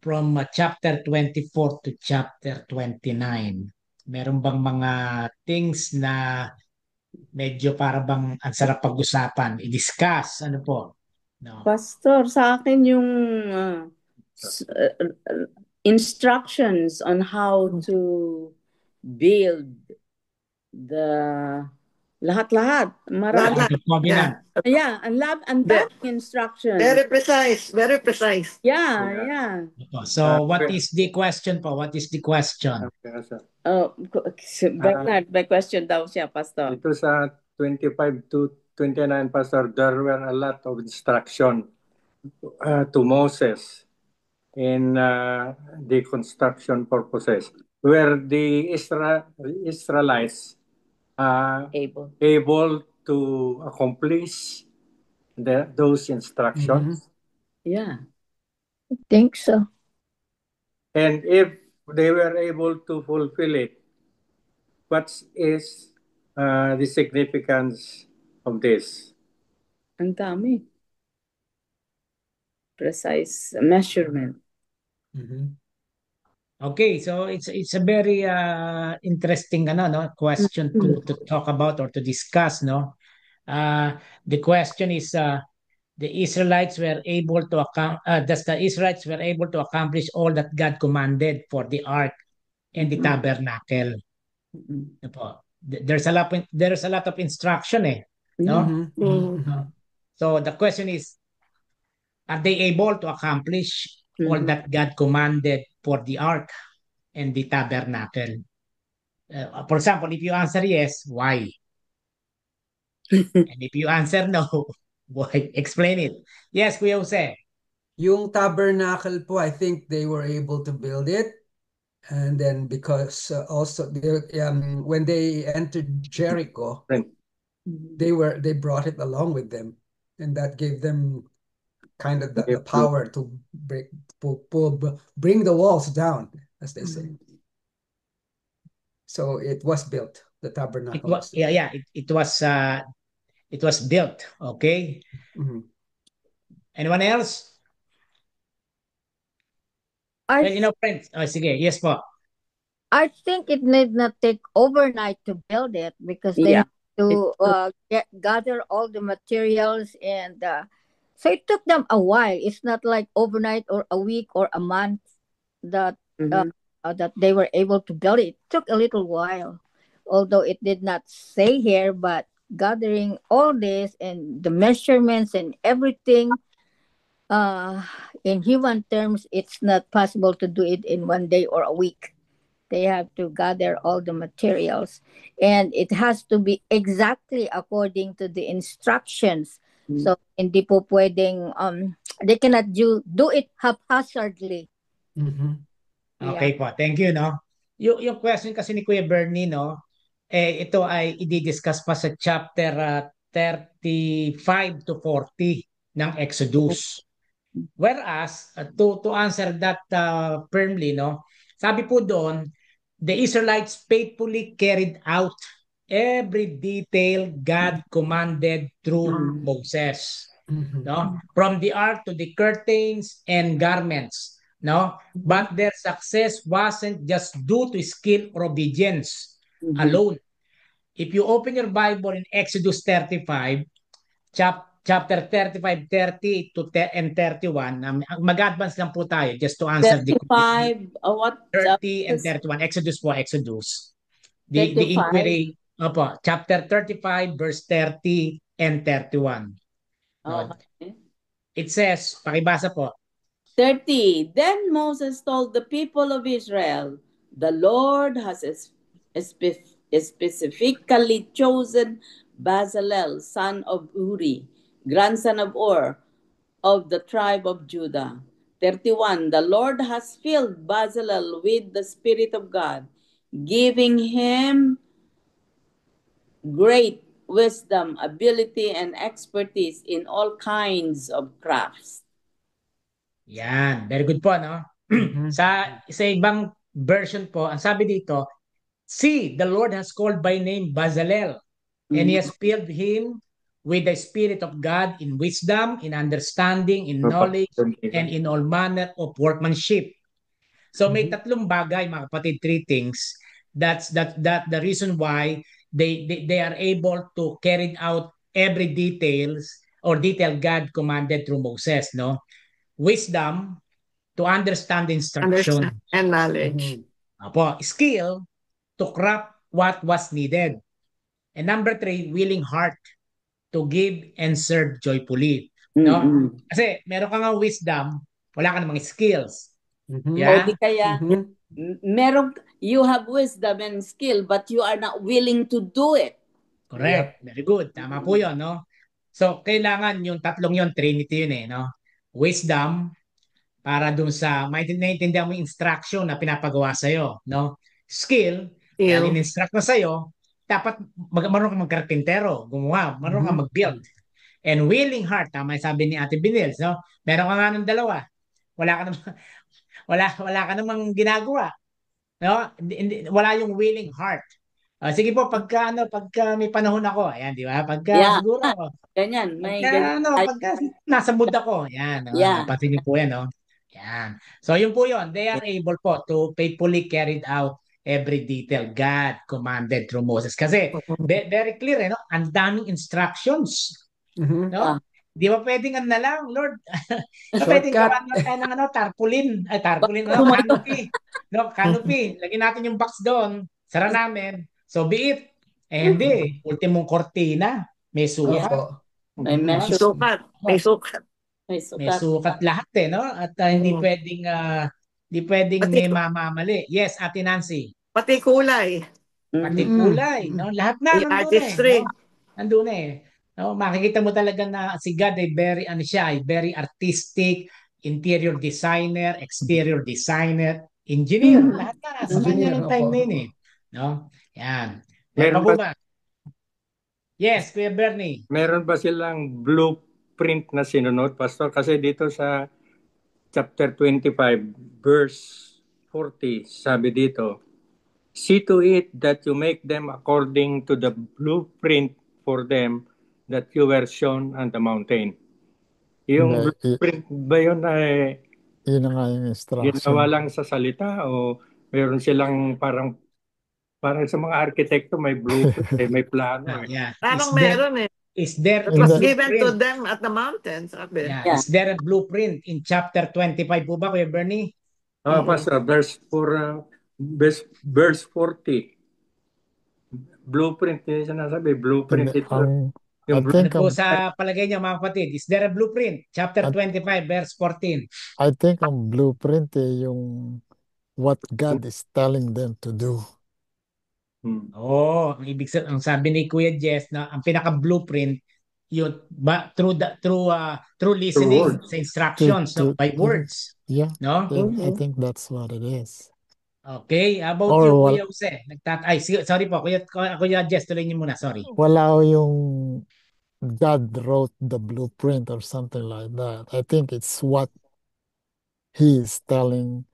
from chapter 24 to chapter 29. Meron bang mga things na medyo para bang ang sarap pag-usapan, i-discuss, ano po? No. Pastor, sa akin yung instructions on how to build the lahat-lahat. Marami. Lahat. Covenant. Yeah, ang daming instructions. Very precise. Very precise. Yeah. So what is the question po? What is the question? Bernard, may question daw siya, Pastor. Ito sa 25 to 29, Pastor, there were a lot of instruction to Moses in the construction purposes, where the Israelites able to accomplish those instructions. Yeah. I think so. And if they were able to fulfill it, what is the significance of this? Ang dami. Precise measurement. Okay, so it's a very interesting question to talk about or to discuss, no? The question is the Israelites were able to accomplish all that God commanded for the ark and the tabernacle. There's a lot of instruction, no? So the question is, are they able to accomplish all that God commanded for the ark and the tabernacle? For example, if you answer yes, why? And if you answer no, why? Explain it. Yes, Kuya Jose. Yung tabernacle po, I think they were able to build it. And then because also when they entered Jericho, they brought it along with them, and that gave them kind of the power to bring the walls down, as they say. So it was built. The tabernacle was built. It was built. Okay. Anyone else? Friends. Sige, yes po. I think it need not take overnight to build it, because they have to gather all the materials, and so it took them a while. It's not like overnight or a week or a month that that they were able to build it. It took a little while, although it did not say here, but gathering all this and the measurements and everything, in human terms, it's not possible to do it in one day or a week. They have to gather all the materials, and it has to be exactly according to the instructions. So hindi po pwedeng they cannot do it haphazardly. Okay po, thank you, no. Yung question kasi ni Kuya Bernie, no, ito ay i-discuss pa sa chapter 35 to 40 ng Exodus. Whereas to answer that firmly, no, sabi po doon, the Israelites faithfully carried out every detail God commanded through Moses. No, from the ark to the curtains and garments. No, but their success wasn't just due to skill or obedience alone. If you open your Bible in Exodus 35, chapter 35, 30 to and 31, mag-advance lang po tayo just to answer 35, what? 30 and 31. Exodus po, Exodus. The inquiry, chapter 35, verse 30 and 31. Okay. It says, pakibasa po. 30. Then Moses told the people of Israel, the Lord has specifically chosen Bezalel, son of Uri, grandson of Ur, of the tribe of Judah. 31. The Lord has filled Bezalel with the Spirit of God, giving him great wisdom, ability, and expertise in all kinds of crafts. Yan. Very good po, no? Sa ibang version po, ang sabi dito, see, the Lord has called by name Bezalel, and he has filled him with the Spirit of God in wisdom, in understanding, in knowledge, and in all manner of workmanship. So may tatlong bagay, mga kapatid, three things. That's the reason why they are able to carry out every detail God commanded through Moses, no? Wisdom, to understand the instruction. And knowledge. Skill, to craft what was needed. And number 3, willing heart, to give and serve joyfully. No? Kasi meron ka nga wisdom, wala ka namang skills. Yeah? O di kaya, you have wisdom and skill, but you are not willing to do it. Correct. Very good. Tama po yun, no? So, kailangan yung tatlong yun, Trinity yun no? Wisdom, para dun sa maintindihan mo yung instruction na pinapagawa sa'yo, no? Skill, yan in-instruct na sa'yo, dapat marunong kang magkarpintero, gumawa, marunong kang mag-build. And willing heart, tama yung sabi ni Ate Binils, no? Meron ka nga ng dalawa. Wala ka namang ginagawa. No? Wala yung willing heart. Sige po, pagka may panahon ako, ayan, di ba? Siguro, ganyan, pagka nasa mood ako, ayan, napansin niyo po yan, no? Yan. So, yun po yun. They are able po to faithfully carry out every detail God commanded through Moses. Kasi, very clear, no? Ang daming instructions. No? Di ba pwedeng na lang, Lord? Pwedeng gawa na tayo ng tarpaulin, canopy. No, canopy. Lagyan natin yung box doon. Sara namin. So be it. Hindi. Ultimong kortina. May sukat. May May measure. sukat. May sukat. May May sukat. sukat lahat no? At hindi Mm. pwedeng Pati, may mamamali. Yes, Ate Nancy. pati kulay. Pati Mhm. kulay, no? Lahat na The nandun artistry. no? Nandun No, makikita mo talaga na si God ay very artistic, interior designer, exterior designer, engineer, lahat na sa kanya Engineer, ng time opo. na yun No? Yan. Meron Meron pa po ba, ba? Yes, Kuya Bernie. meron ba silang blueprint na sinunod, Pastor? Kasi dito sa chapter 25, verse 40, sabi dito, see to it that you make them according to the blueprint for them that you were shown on the mountain. Yung Hindi, blueprint ba yun ay yun na nga yung ginawa instruction. lang sa salita o meron silang parang sa mga arkitekto may blueprint, may plano Yeah. Is Parang there, meron eh. Is there That a was Hindi. given to blueprint? them at the mountain, sabi. Yeah. Yeah. Is there a blueprint in chapter 25 po ba, Kuya Bernie? Pastor, verse 40. Blueprint yung sinasabi, blueprint Hindi, ito. Yung I think Ano po ang, sa palagay niyo mga kapatid? Is there a blueprint? Chapter 25 verse 14. I think ang blueprint yung what God is telling them to do. Ang ibig sabihin, ang sabi ni Kuya Jess na ang pinaka blueprint yun through listening words. sa instructions by words, Yeah, no? I think that's what it is. Okay, how about Or you, wal- Kuya Jose? Sorry po, Kuya Jess, tuloy niyo muna, sorry. Wala yung God wrote the blueprint or something like that. I think it's what He is telling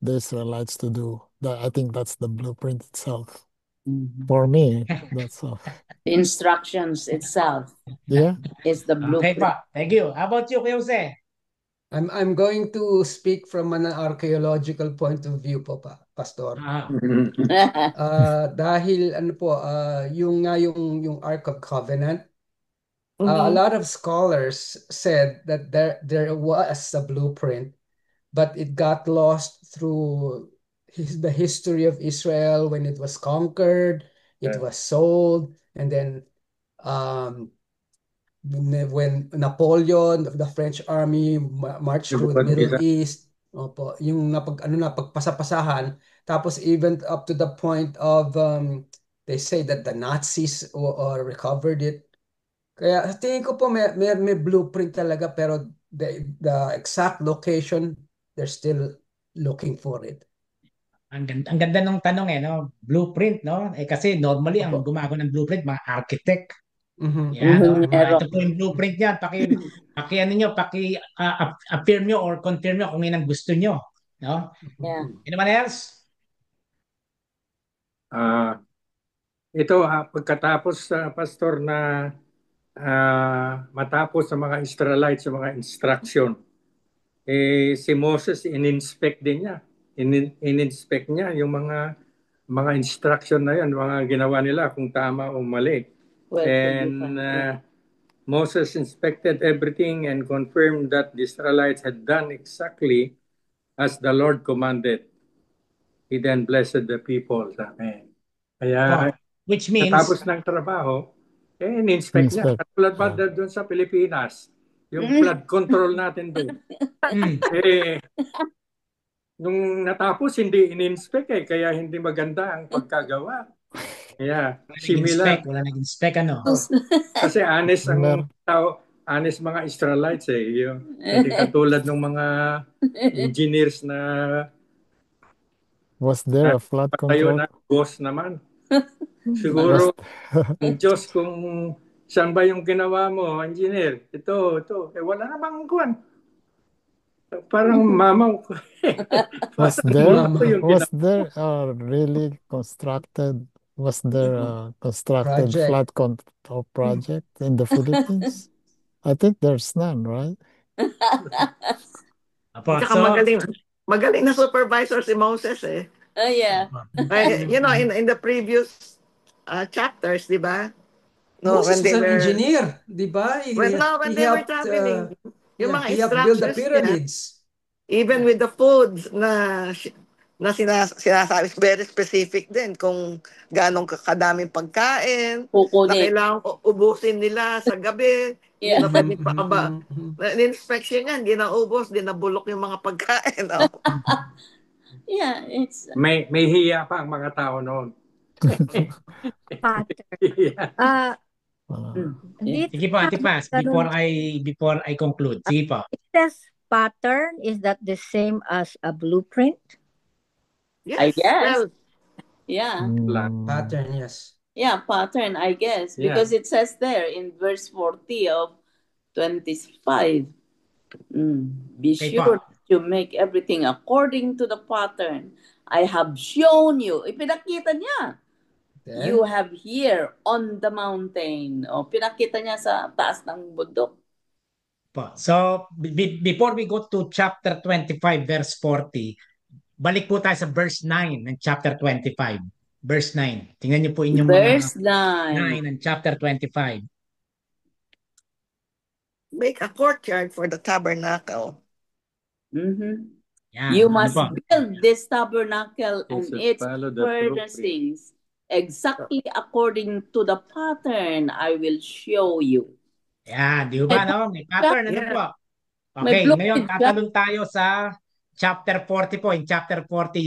the Israelites to do. I think that's the blueprint itself. Mhm. For me, that's all. The instructions itself Yeah. is the Okay blueprint. pa, thank you. How about you, Kuya Jose? I'm going to speak from an archaeological point of view po, Pastor. Dahil ano po, yung Ark of Covenant, a lot of scholars said that there was a blueprint, but it got lost through the history of Israel when it was conquered, it was sold, and then when Napoleon, the French army marched through the Middle East, opo, yung napagpasapasahan, tapos even up to the point of they say that the Nazis recovered it. Kaya tingin ko po may blueprint talaga, pero the exact location they're still looking for it. Ang ganda ng tanong no? Blueprint, no? Kasi normally ang Opo. gumagawa ng blueprint mga architect. Mhm. Yan, no? Meron. Ito po yung blueprint niyan. Affirm nyo or confirm nyo kung yun ang gusto nyo. No? Yeah. Anyone else? Ito, pagkatapos, Pastor, na matapos sa mga Israelites, sa mga instruction, si Moses, in-inspect din niya. In-inspect niya yung mga instruction na yun, mga ginawa nila, kung tama o mali. And Moses inspected everything and confirmed that the Israelites had done exactly as the Lord commanded. He then blessed the people. Kaya, which means, tapos ng trabaho, in-inspect niya. Katulad ba doon sa Pilipinas, yung flood control natin doon. Nung natapos, hindi in-inspect kaya hindi maganda ang pagkagawa. Kaya, similar. wala nag-inspect, ano? Kasi honest ang tao, honest mga Israelites hindi katulad ng mga engineers na was there a flood control? Na boss naman. Siguro, ang Diyos kung saan ba yung ginawa mo, engineer, ito, wala namang kuwan. Parang mamaw ko. Was there really constructed? Was there a constructed flood control project in the Philippines? I think there's none, right? Saka magaling na supervisor si Moses eh. Oh yeah. In the previous chapters, di ba? Moses is an engineer, di ba? When they were traveling, yung mga he helped build the instructions pyramids. Even with the food na na sinasabi, very specific din kung ganong kadaming pagkain na Kukunin. kailangan ubusin nila sa gabi. Hindi Yeah. na pwedeng pakaba. Inspection yan, hindi na ubos, hindi na bulok yung mga pagkain. Oh. Yeah, it's May hiya pa ang mga tao noon. Pattern. Yeah. yeah. Sige po, Ate Paz, before I conclude. Sige po. It says pattern, is that the same as a blueprint? I Yes. guess. Well, Yeah. Pattern, yes. Yeah, pattern, I guess. Yeah. Because it says there in verse 40 of 25. Be Okay sure po. to make everything according to the pattern I have shown you. Ipinakita niya. Then, You have here on the mountain. O, pinakita niya sa taas ng bundok. Po. So, before we go to chapter 25, verse 40, balik po tayo sa verse 9 ng chapter 25. Verse 9. Tingnan niyo po inyong Verse mga 9. 9 ng chapter 25. make a courtyard for the tabernacle. Mhm. Yan. You Ano must po? build this tabernacle and Jesus, its follow the blueprint. furnishings exactly according to the pattern I will show you. Yan. Di ba, no? May pattern. Ano Yeah. po? May Okay, blueprint ngayon siya. tatalon tayo sa chapter 40 po. In chapter 40,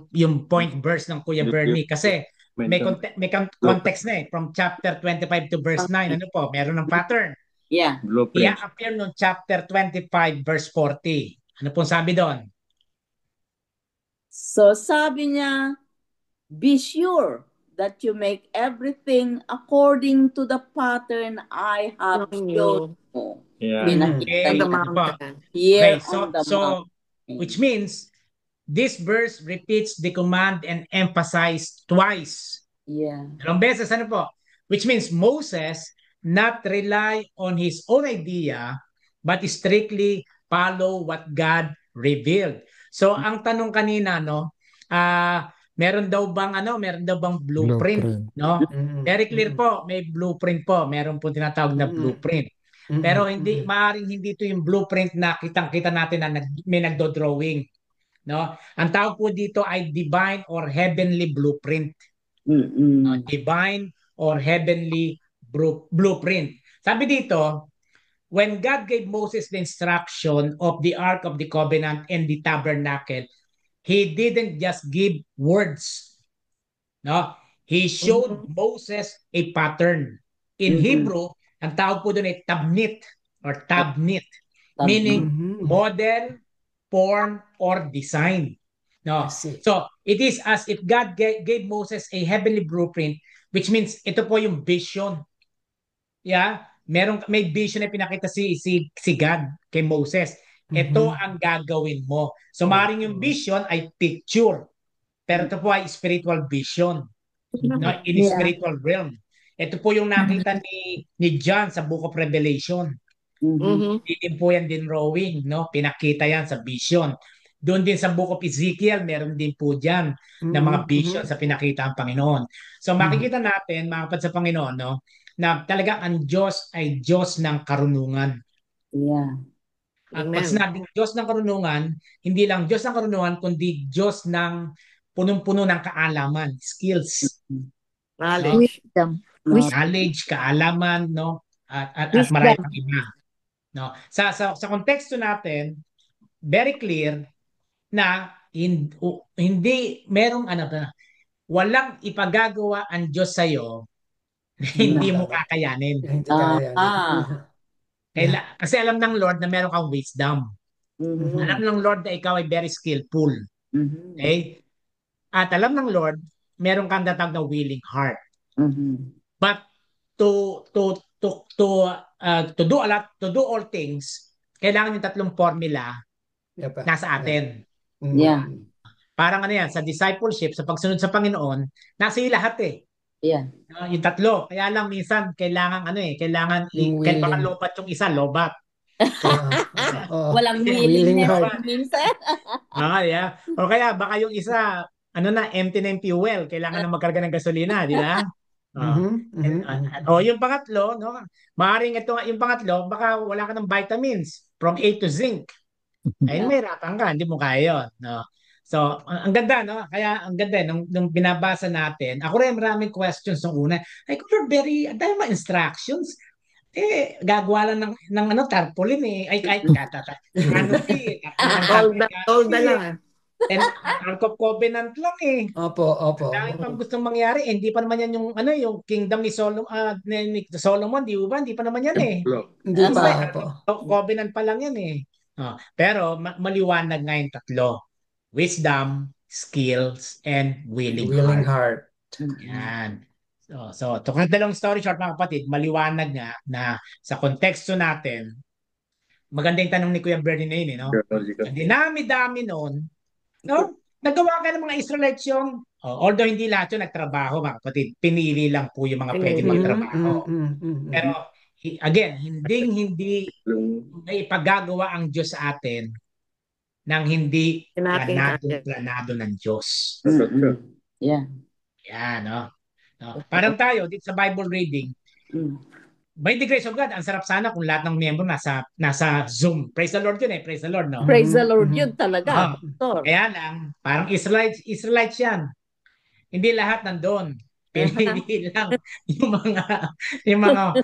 yung point verse ng Kuya Bernie. Kasi may context na eh. From chapter 25 to verse 9, ano po? Meron ng pattern. Yeah. Blueprint. I-appear nung chapter 25 verse 40. Ano pong sabi doon? So sabi niya, be sure that you make everything according to the pattern I have Showing shown you you. Yeah. Pinakita Okay. on the niya Ano po? mountain. here Okay, on the so mountain. which means this verse repeats the command and emphasized twice. Yeah. Dalawang beses, ano po? Which means Moses not rely on his own idea but strictly follow what God revealed. So ang tanong kanina, no, meron daw bang blueprint, no? Very clear po, may blueprint po. Meron po tinatawag na blueprint. Pero maaaring hindi ito yung blueprint na kitang-kita natin na may nagdo-drawing, no? Ang tawag po dito ay divine or heavenly blueprint. Divine or heavenly blueprint. Sabi dito, when God gave Moses the instruction of the Ark of the Covenant and the tabernacle, He didn't just give words. No? He showed Moses a pattern. In Hebrew, ang tawag po doon ay tabnit or tabnit, meaning model, form, or design. No. So, it is as if God gave Moses a heavenly blueprint, which means ito po yung vision. Yeah? May vision na pinakita si God kay Moses. Ito ang gagawin mo. So, maaaring yung vision ay picture. Pero ito po ay spiritual vision. No? In spiritual realm. Ito po yung nakita ni John sa Book of Revelation. Hindi din po yan din drawing. No? Pinakita yan sa vision. Doon din sa Book of Ezekiel, meron din po dyan na mga vision sa pinakita ang Panginoon. So makikita natin, mga kapatid sa Panginoon, no, na talaga ang Diyos ay Diyos ng karunungan. Yeah. At pag sinabing Diyos ng karunungan, hindi lang Diyos ng karunungan, kundi Diyos ng punong-puno ng kaalaman, skills. Knowledge. Wisdom. Knowledge, kaalaman, no? At marami pang iba. No? Sa konteksto natin, very clear na hindi merong walang ipagagawa ang Diyos sa iyo na hindi mo kakayanin. Kasi alam ng Lord na meron kang wisdom. Alam ng Lord na ikaw ay very skillful. Okay? At alam ng Lord, meron kang datag na willing heart. But to do all things, kailangan yung tatlong formula nasa atin. Yeah. Parang yan, sa discipleship, sa pagsunod sa Panginoon, nasa iyo lahat eh. Yeah. Yung tatlo. Kaya lang minsan kailangan kahit baka lobat yung isa, lobat. Walang willingness minsan. Yeah. O kaya baka yung isa empty na yung fuel, kailangan na magkarga ng gasolina, di ba? Yung pangatlo, no? Maaring yung pangatlo, baka wala ka ng vitamins from A to zinc. Ay, may hirapan ka, hindi mo kaya yun. No? So, ang ganda, no? Kaya ang ganda, nung binabasa natin, ako rin maraming questions nung una. Ay, Lord, ang dami mga instructions. Gagawa lang ng ano, tarpaulin eh. Ay, kahit canopy, tatlong Told na canopy. lang. And Ark of Covenant lang eh. Opo. Dami pang gustong mangyari. Hindi pa naman yan yung ano yung kingdom ni Solomon, di ba? Hindi pa naman yan eh. Hindi Ano pa, pa, opo. Covenant pa lang yan eh. Pero maliwanag nga yung tatlo. Wisdom, skills, and willing Willing heart. heart. Yan. So to cut the long story short mga kapatid, maliwanag nga na sa konteksto natin, maganda yung tanong ni Kuya Bernie na yun, no? Ang dinami-dami noon, no? Nagawa ka ng mga Israelites yung, although hindi lahat yun nagtrabaho, mga kapatid, pinili lang po yung mga pwede magtrabaho. Pero again, hindi may ipagagawa ang Diyos sa atin nang hindi planado ng Diyos. Yeah. Yan, no? Parang tayo, dito sa Bible reading, by the grace of God, ang sarap sana kung lahat ng miyembro nasa Zoom. Praise the Lord yun eh. Praise the Lord, no? Praise the Lord yun talaga. Kaya lang, parang Israelites yan. Hindi lahat nandoon. Pinili lang yung mga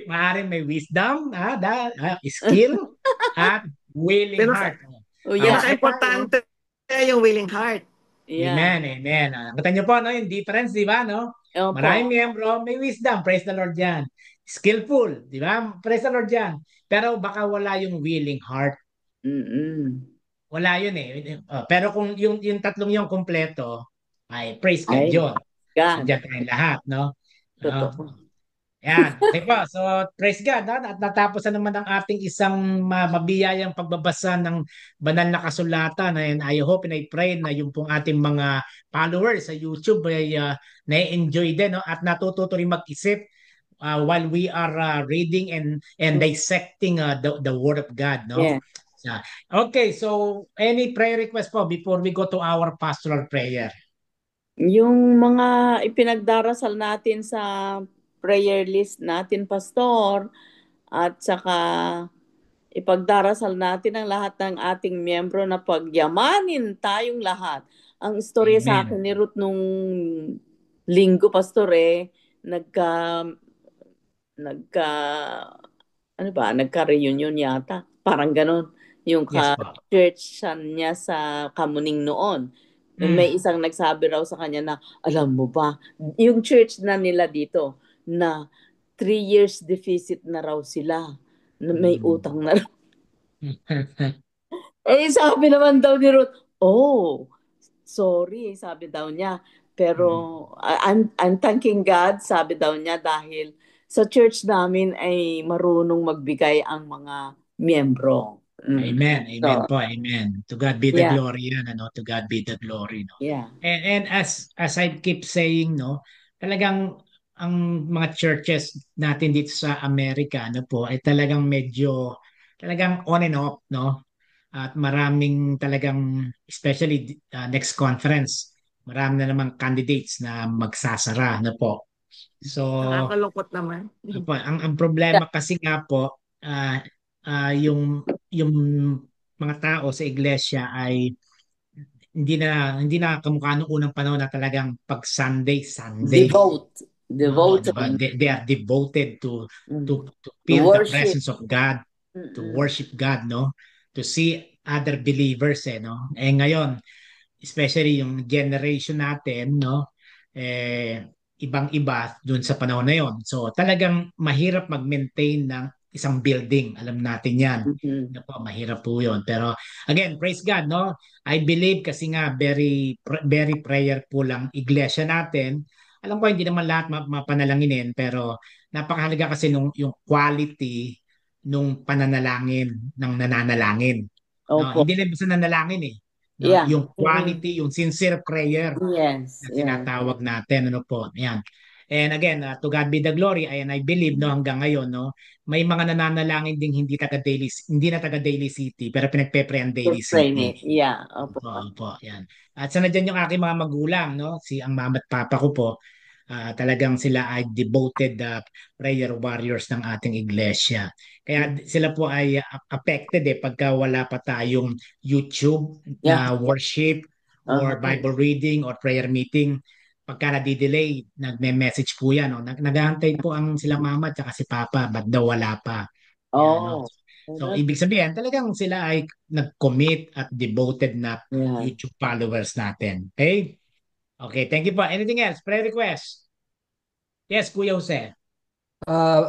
maaaring may wisdom, skill, at willing heart. Importante yung willing heart. Yeah. Amen. Nakita niyo po, no, yung difference, di ba, no? Maraming miyembro, may wisdom, praise the Lord yan. Skillful, di ba? Praise the Lord yan. Pero baka wala yung willing heart. Wala yun eh. Pero kung yung tatlong yung kompleto, ay praise God yun. Nandiyan tayong lahat, no? Yan. Okay po. So, praise God. At natapos na naman ang ating isang mabiyayang pagbabasa ng banal na kasulatan. And I hope and I pray na yung pong ating mga followers sa YouTube ay na-enjoy din, no? At natututo rin mag-isip while we are reading and dissecting the Word of God, no? Yeah. Okay, so any prayer request po before we go to our pastoral prayer? Yung mga ipinagdarasal natin sa prayer list natin, Pastor, at saka ipagdarasal natin ang lahat ng ating miyembro na pagyamanin tayong lahat. Ang istorya sa akin ni Ruth nung linggo, Pastor, nagka-reunion yata. Parang ganun. Yung church niya sa Kamuning noon. May isang nagsabi raw sa kanya na, alam mo ba, yung church na nila dito, na 3 years deficit na raw sila. Na may utang na raw. Sabi naman daw ni Ruth, sorry, sabi daw niya. Pero I'm thanking God, sabi daw niya, dahil sa church namin ay marunong magbigay ang mga miyembro. Amen po, amen. To God be the glory yan, ano? To God be the glory, no? Yeah. And as I keep saying, no, talagang ang mga churches natin dito sa Amerika, ano po, ay talagang talagang on and off, no? At maraming talagang, especially next conference, marami na namang candidates na magsasara, ano po. So, nakakalungkot naman. Ang problema kasi nga po, yung mga tao sa iglesia ay hindi na kamukha nung unang panahon na talagang pag Sunday devoted. They are devoted to feel the presence of God, to worship God, no? To see other believers, no? Ngayon, especially yung generation natin, no? Ibang-iba dun sa panahon na yon. So talagang mahirap mag-maintain ng isang building. Alam natin yan. Mahirap po yun. Pero again, praise God, no? I believe kasi nga very prayerful lang iglesia natin. Alam ko hindi naman lahat mapanalanginin, pero napakahalaga kasi yung quality nung pananalangin ng nananalangin. No? Hindi lang basta nanalangin eh. No? Yeah. Yung quality, yung sincere prayer na tinatawag natin. Ano po? Yan. And again, to God be the glory. And I believe no hanggang ngayon, no, may mga nananalangin ding hindi na taga Daily City, pero pinagpe-pray ang Daily City. Yeah. Opo, yan. At sana dyan yung aking mga magulang, no, ang mama at papa ko po. Talagang sila ay devoted prayer warriors ng ating iglesia. Kaya sila po ay affected pagka wala pa tayong YouTube na worship or Uh-huh. Bible reading or prayer meeting, pagka nadidelay, nagme-message po yan. No? Naghahantay po ang sila mama at saka si papa, but daw wala pa. Yan, no? Oh, So, that's, ibig sabihin, talagang sila ay nag-commit at devoted na yeah. YouTube followers natin. Okay? Okay, thank you po. Anything else? Prayer request? Yes, Kuya Jose.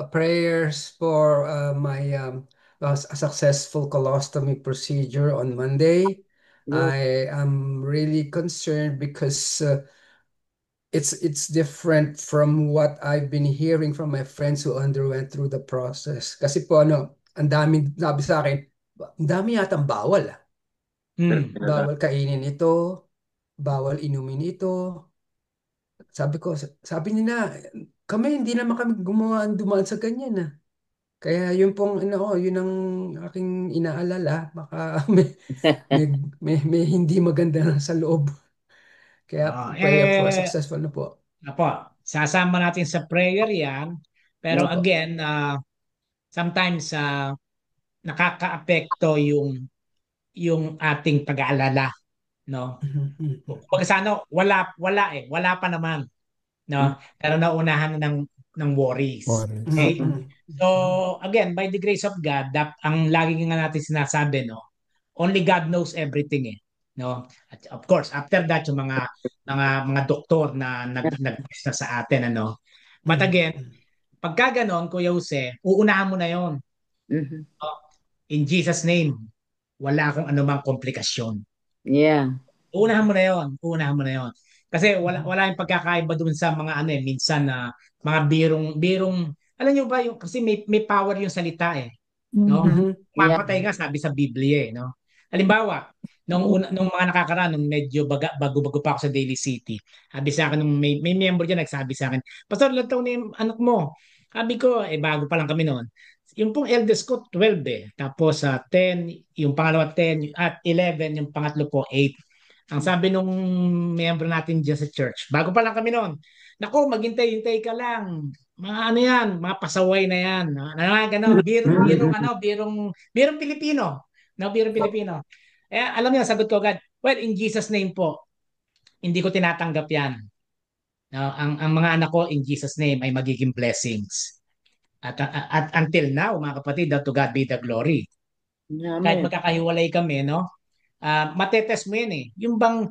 Prayers for my successful colostomy procedure on Monday. Yeah. I am really concerned because it's different from what I've been hearing from my friends who underwent through the process. Kasi po ang daming sabi sa akin, ang dami yatang bawal. Hmm. Bawal kainin ito, bawal inumin ito. Sabi nila, hindi naman kami dumaan sa ganyan. Kaya yun pong yun ang aking inaalala, baka may hindi maganda na sa loob. Kaya prayer for successful na po. Apo, sasama natin sa prayer yan. Pero Opo. again, sometimes nakakaapekto yung ating pag-aalala, no? Pag sa wala pa naman, no? Pero naunahan ng worries. Worries. Okay? So, again, by the grace of God, ang lagi nga natin sinasabi, no? Only God knows everything, eh. No? At of course, after that, yung mga doktor na nag-test na sa atin, ano? But again, pagka ganon, Kuya Jose, uunahan mo na yon. Mhm. In Jesus' name, wala akong anumang komplikasyon. Yeah. Uunahan mo na yon. Uunahan mo na yon. Kasi wala yung pagkakaiba dun sa mga minsan na mga birong alam niyo ba yung kasi may power yung salita, eh, no? Yeah. Mapatay nga sabi sa Biblia, eh, no? Halimbawa, nung mga nakakaraan nung medyo bago-bago pa ako sa Daily City, sabi sa akin nung may member diyan nagsabi sa akin, "Pastor, ilan taon na yung anak mo?" Sabi ko, bago pa lang kami noon. Yung pong eldest ko 12, eh. Tapos 10, yung pangalawa 10 at 11, yung pangatlo po 8. Ang sabi nung miyembro natin dyan sa church, bago pa lang kami noon, "Naku, maghintay-hintay ka lang. Mga ano yan, mga pasaway na yan." Birong Pilipino. No, birong Pilipino. Alam niyo, sagot ko agad, "Well, in Jesus name po, hindi ko tinatanggap yan. No, ang mga anak ko, in Jesus name, ay magiging blessings." At until now, mga kapatid, to God be the glory. Kahit Amen. magkakahiwalay kami, no? Matetest mo yan, eh. Yung bang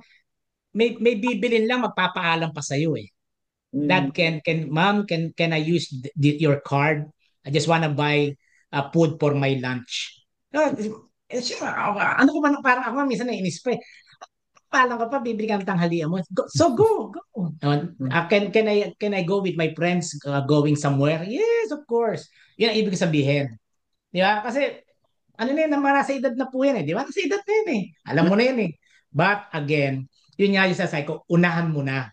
may bibilin lang, magpapaalam pa sa'yo, eh. Dad, Mom, can I use your card? I just wanna buy food for my lunch. Sure, ano ko man, parang ako minsan nainis pa, eh. Paalam ka pa, bibili ka ng tanghalian mo. So go. Can I go with my friends going somewhere? Yes, of course. Yan ang ibig sabihin. Di ba? Kasi ano na yun, nasa edad na po yan, eh. Di ba? Nasa edad na yun, eh. Alam mo na yun, eh. But again, yun nga yung sasabi ko, unahan mo na.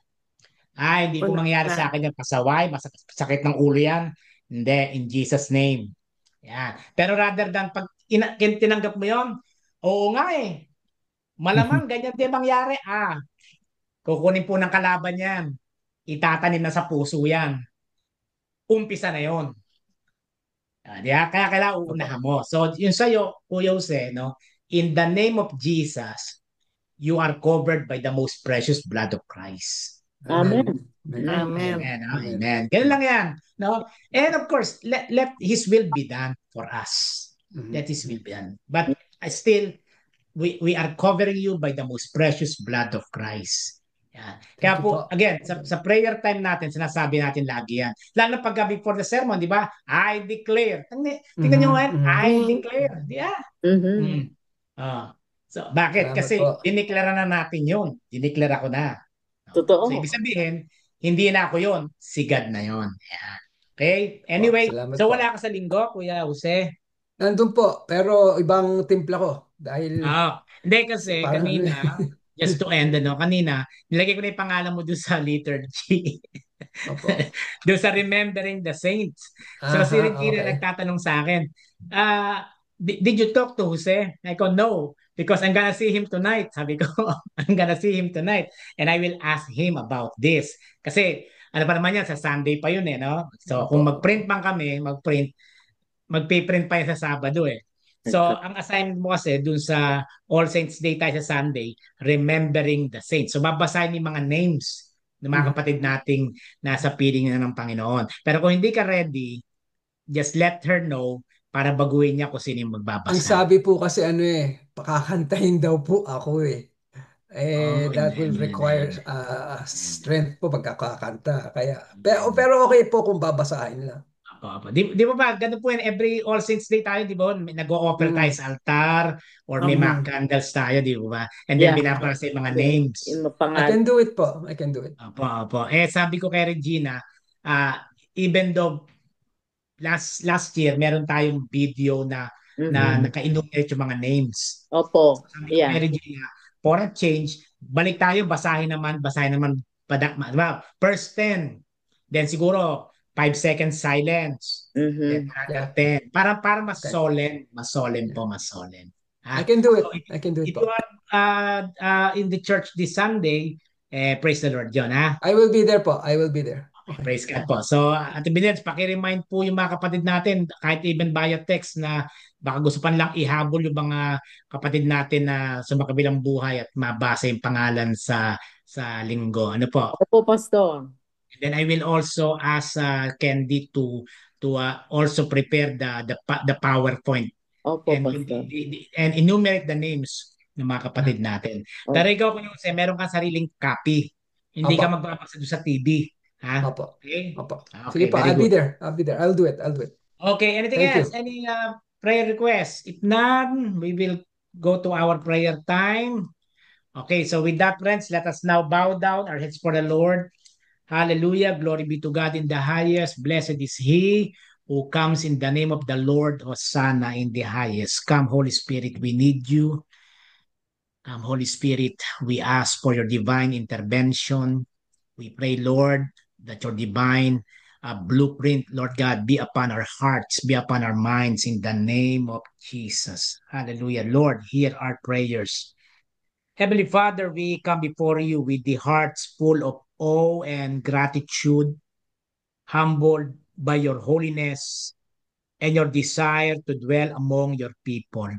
Hindi po mangyayari sa akin yung pasaway, sakit ng ulo yan. Hindi, in Jesus name. Yan. Pero rather than pag tinanggap mo yon, oo nga, eh. Malamang ganyan din mangyari. Kukunin po ng kalaban yan. Itatanim na sa puso yan. Umpisa na yon. Kaya kailangan uunahan mo. So, yun sa'yo, Kuya Jose, no? In the name of Jesus, you are covered by the most precious blood of Christ. Amen. Amen. Amen. Ganun lang yan. No? And of course, let His will be done for us. Let His will be done. But still, we are covering you by the most precious blood of Christ. Yan. Kaya po, again, sa prayer time natin, sinasabi natin lagi yan. Lalo pagka before the sermon, di ba? I declare. Tingnan nyo yan. I declare. Yeah. So, bakit? Salamat Kasi po. dineklara na natin yun. Dineklara ko na. Totoo. So, ibig sabihin, hindi na ako yun. Si God na yun. Yeah. Okay? Anyway, salamat so po. wala ka sa linggo, Kuya Jose? Nandun po, pero ibang timpla ko. Dahil Hindi kasi parang kanina, just to end, kanina, nilagay ko na yung pangalan mo doon sa liturgy. Opo. Doon sa remembering the saints. So si Regina Okay. nagtatanong sa akin, did you talk to Jose? I go, no, because I'm gonna see him tonight. Sabi ko, I'm gonna see him tonight and I will ask him about this. Kasi ano pa naman yan, sa Sunday pa yun, no? So kung mag-print man kami, magpiprint pa yan sa Sabado, eh. So, ang assignment mo kasi dun sa All Saints Day tayo sa Sunday, remembering the saints. So, babasahin yung mga names ng mga kapatid nating nasa piling na ng Panginoon. Pero kung hindi ka ready, just let her know para baguhin niya kung sino yung Ang magbabasa. sabi po kasi pakakantahin daw po ako Oh, that will hindi, require hindi. strength po pagkakakanta. Pero okay po kung babasahin lang. Opo. Di ba ba, ganun po yun, every All Saints Day tayo, di ba? Nag-o-offer tayo sa altar or may mga candles tayo, di ba? And then Yeah. binabasa yung mga Yung names. I can do it po. I can do it. Opo. Sabi ko kay Regina, even though last year, meron tayong video na naka-enumerate yung mga names. Opo. Sabi ko kay Regina, for a change, balik tayo, basahin naman, diba? First 10, then siguro 5 seconds silence. Then another 10. Para mas solemn. Mas solemn po, mas solemn. I can do it. So, I can do it if po. you are in the church this Sunday, praise the Lord, John, ha? I will be there po. I will be there. Okay. Praise God po. So, Ate Binets, paki-remind po yung mga kapatid natin, kahit even via text, na baka gusto pa nilang ihabol yung mga kapatid natin na sumakabilang buhay at mabasa yung pangalan sa linggo. Ano po? Opo, Pastor. And then I will also ask Candy to also prepare the PowerPoint. Opo, And, Pastor. and enumerate the names ng mga kapatid natin. Pero ikaw, kung meron kang sariling copy. Hindi ka magbabasa doon sa TV. Ha? Opo. Okay? Opo. Okay, Sige po, very I'll be good. there. I'll be there. I'll do it. Okay, anything Thank else? you. Any prayer requests? If none, we will go to our prayer time. Okay, so with that, friends, let us now bow down our heads for the Lord. Hallelujah. Glory be to God in the highest. Blessed is He who comes in the name of the Lord. Hosanna in the highest. Come, Holy Spirit, we need you. Holy Spirit, we ask for your divine intervention. We pray, Lord, that your divine blueprint, Lord God, be upon our hearts, be upon our minds in the name of Jesus. Hallelujah. Lord, hear our prayers. Heavenly Father, we come before you with the hearts full of awe and gratitude, humbled by your holiness and your desire to dwell among your people.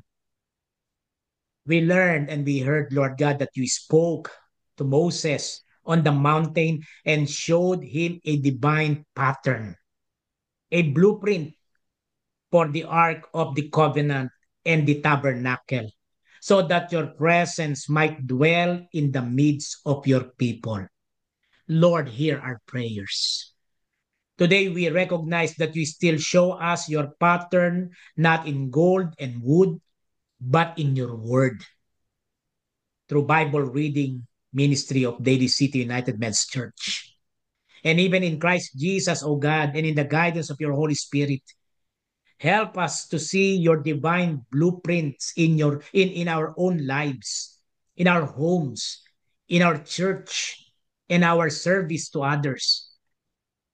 We learned and we heard, Lord God, that you spoke to Moses on the mountain and showed him a divine pattern, a blueprint for the Ark of the Covenant and the tabernacle, so that your presence might dwell in the midst of your people. Lord, hear our prayers. Today, we recognize that you still show us your pattern, not in gold and wood, but in your word. Through Bible reading, ministry of Daily City United Men's Church. And even in Christ Jesus, O God, and in the guidance of your Holy Spirit, help us to see your divine blueprints in our own lives, in our homes, in our church, in our service to others.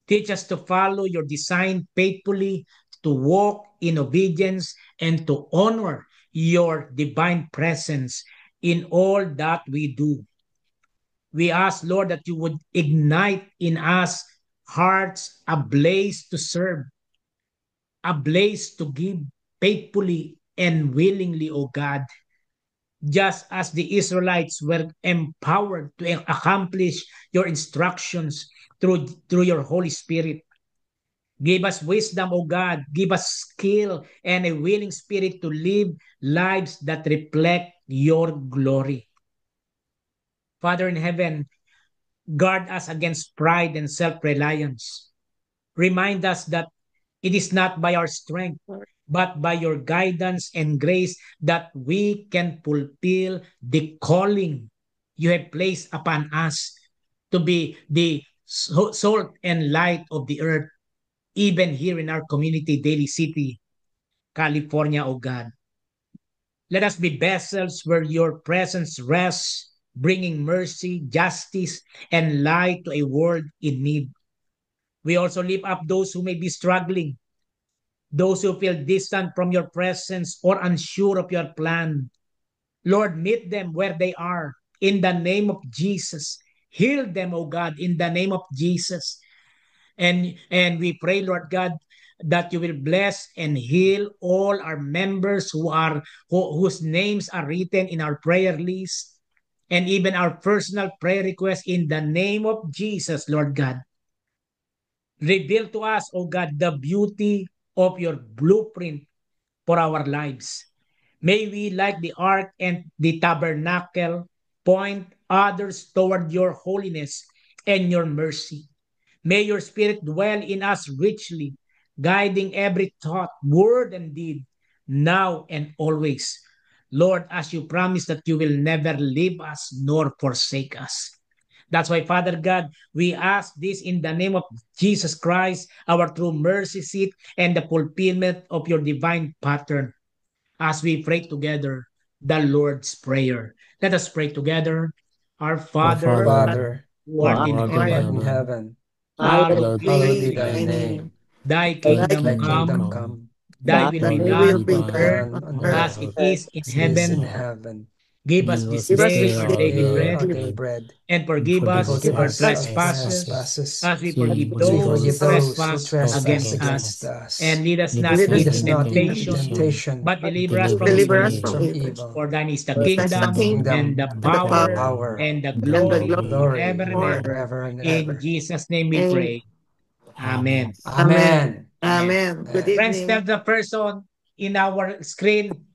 Teach us to follow your design faithfully, to walk in obedience, and to honor your divine presence in all that we do. We ask, Lord, that you would ignite in us hearts ablaze to serve, ablaze to give faithfully and willingly, O God, just as the Israelites were empowered to accomplish your instructions through your Holy Spirit. Give us wisdom, O God. Give us skill and a willing spirit to live lives that reflect your glory. Father in heaven, guard us against pride and self-reliance. Remind us that it is not by our strength, but by your guidance and grace that we can fulfill the calling you have placed upon us to be the salt and light of the earth, even here in our community, Daly City, California, O God. Let us be vessels where your presence rests, bringing mercy, justice, and light to a world in need. We also lift up those who may be struggling, those who feel distant from your presence or unsure of your plan. Lord, meet them where they are in the name of Jesus. Heal them, O God, in the name of Jesus. And we pray, Lord God, that you will bless and heal all our members whose names are written in our prayer list, and even our personal prayer requests in the name of Jesus, Lord God. Reveal to us, O God, the beauty of your blueprint for our lives. May we, like the ark and the tabernacle, point others toward your holiness and your mercy. May your Spirit dwell in us richly, guiding every thought, word, and deed, now and always. Lord, as you promise that you will never leave us nor forsake us. That's why, Father God, we ask this in the name of Jesus Christ, our true mercy seat and the fulfillment of your divine pattern, as we pray together the Lord's Prayer. Let us pray together. Our Father, Father, who art in who art heaven, in heaven, hallowed hallowed be be thy thy name. name. Thy Thy kingdom kingdom come, come, thy will be Thy done will be on earth done done on on as earth earth it is in as it is in heaven. heaven. Give us this Give us day this our This day daily day bread, our daily bread, and forgive and us forgive our us our trespasses trespasses, as we forgive as we those who forgive those who trespass trespass against against us. us. And lead us and not lead us Lead into us not into temptation, temptation, but deliver us but from deliver evil. us deliver us from from evil. evil. For thine is the For thine is the kingdom and kingdom the Kingdom and the and the power power power and the and the glory glory forever and glory ever. forever. forever and In ever. Jesus' name we Amen. pray. Amen. Amen. Amen. Amen. Amen. Good Amen. Friends, tell evening. the person in our screen,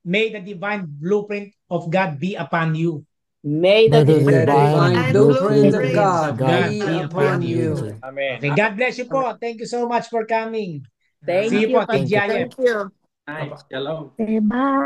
may the divine blueprint of God be upon you. May May the the May the divine divine blueprint of blueprint Blueprint of of God God God be be be upon upon upon you. you. you. Amen. Okay, God bless you po. Thank you so much for coming. See Thank you you. po, Thank you. TGIF. Thank you. Nice. Shalom. Okay, bye.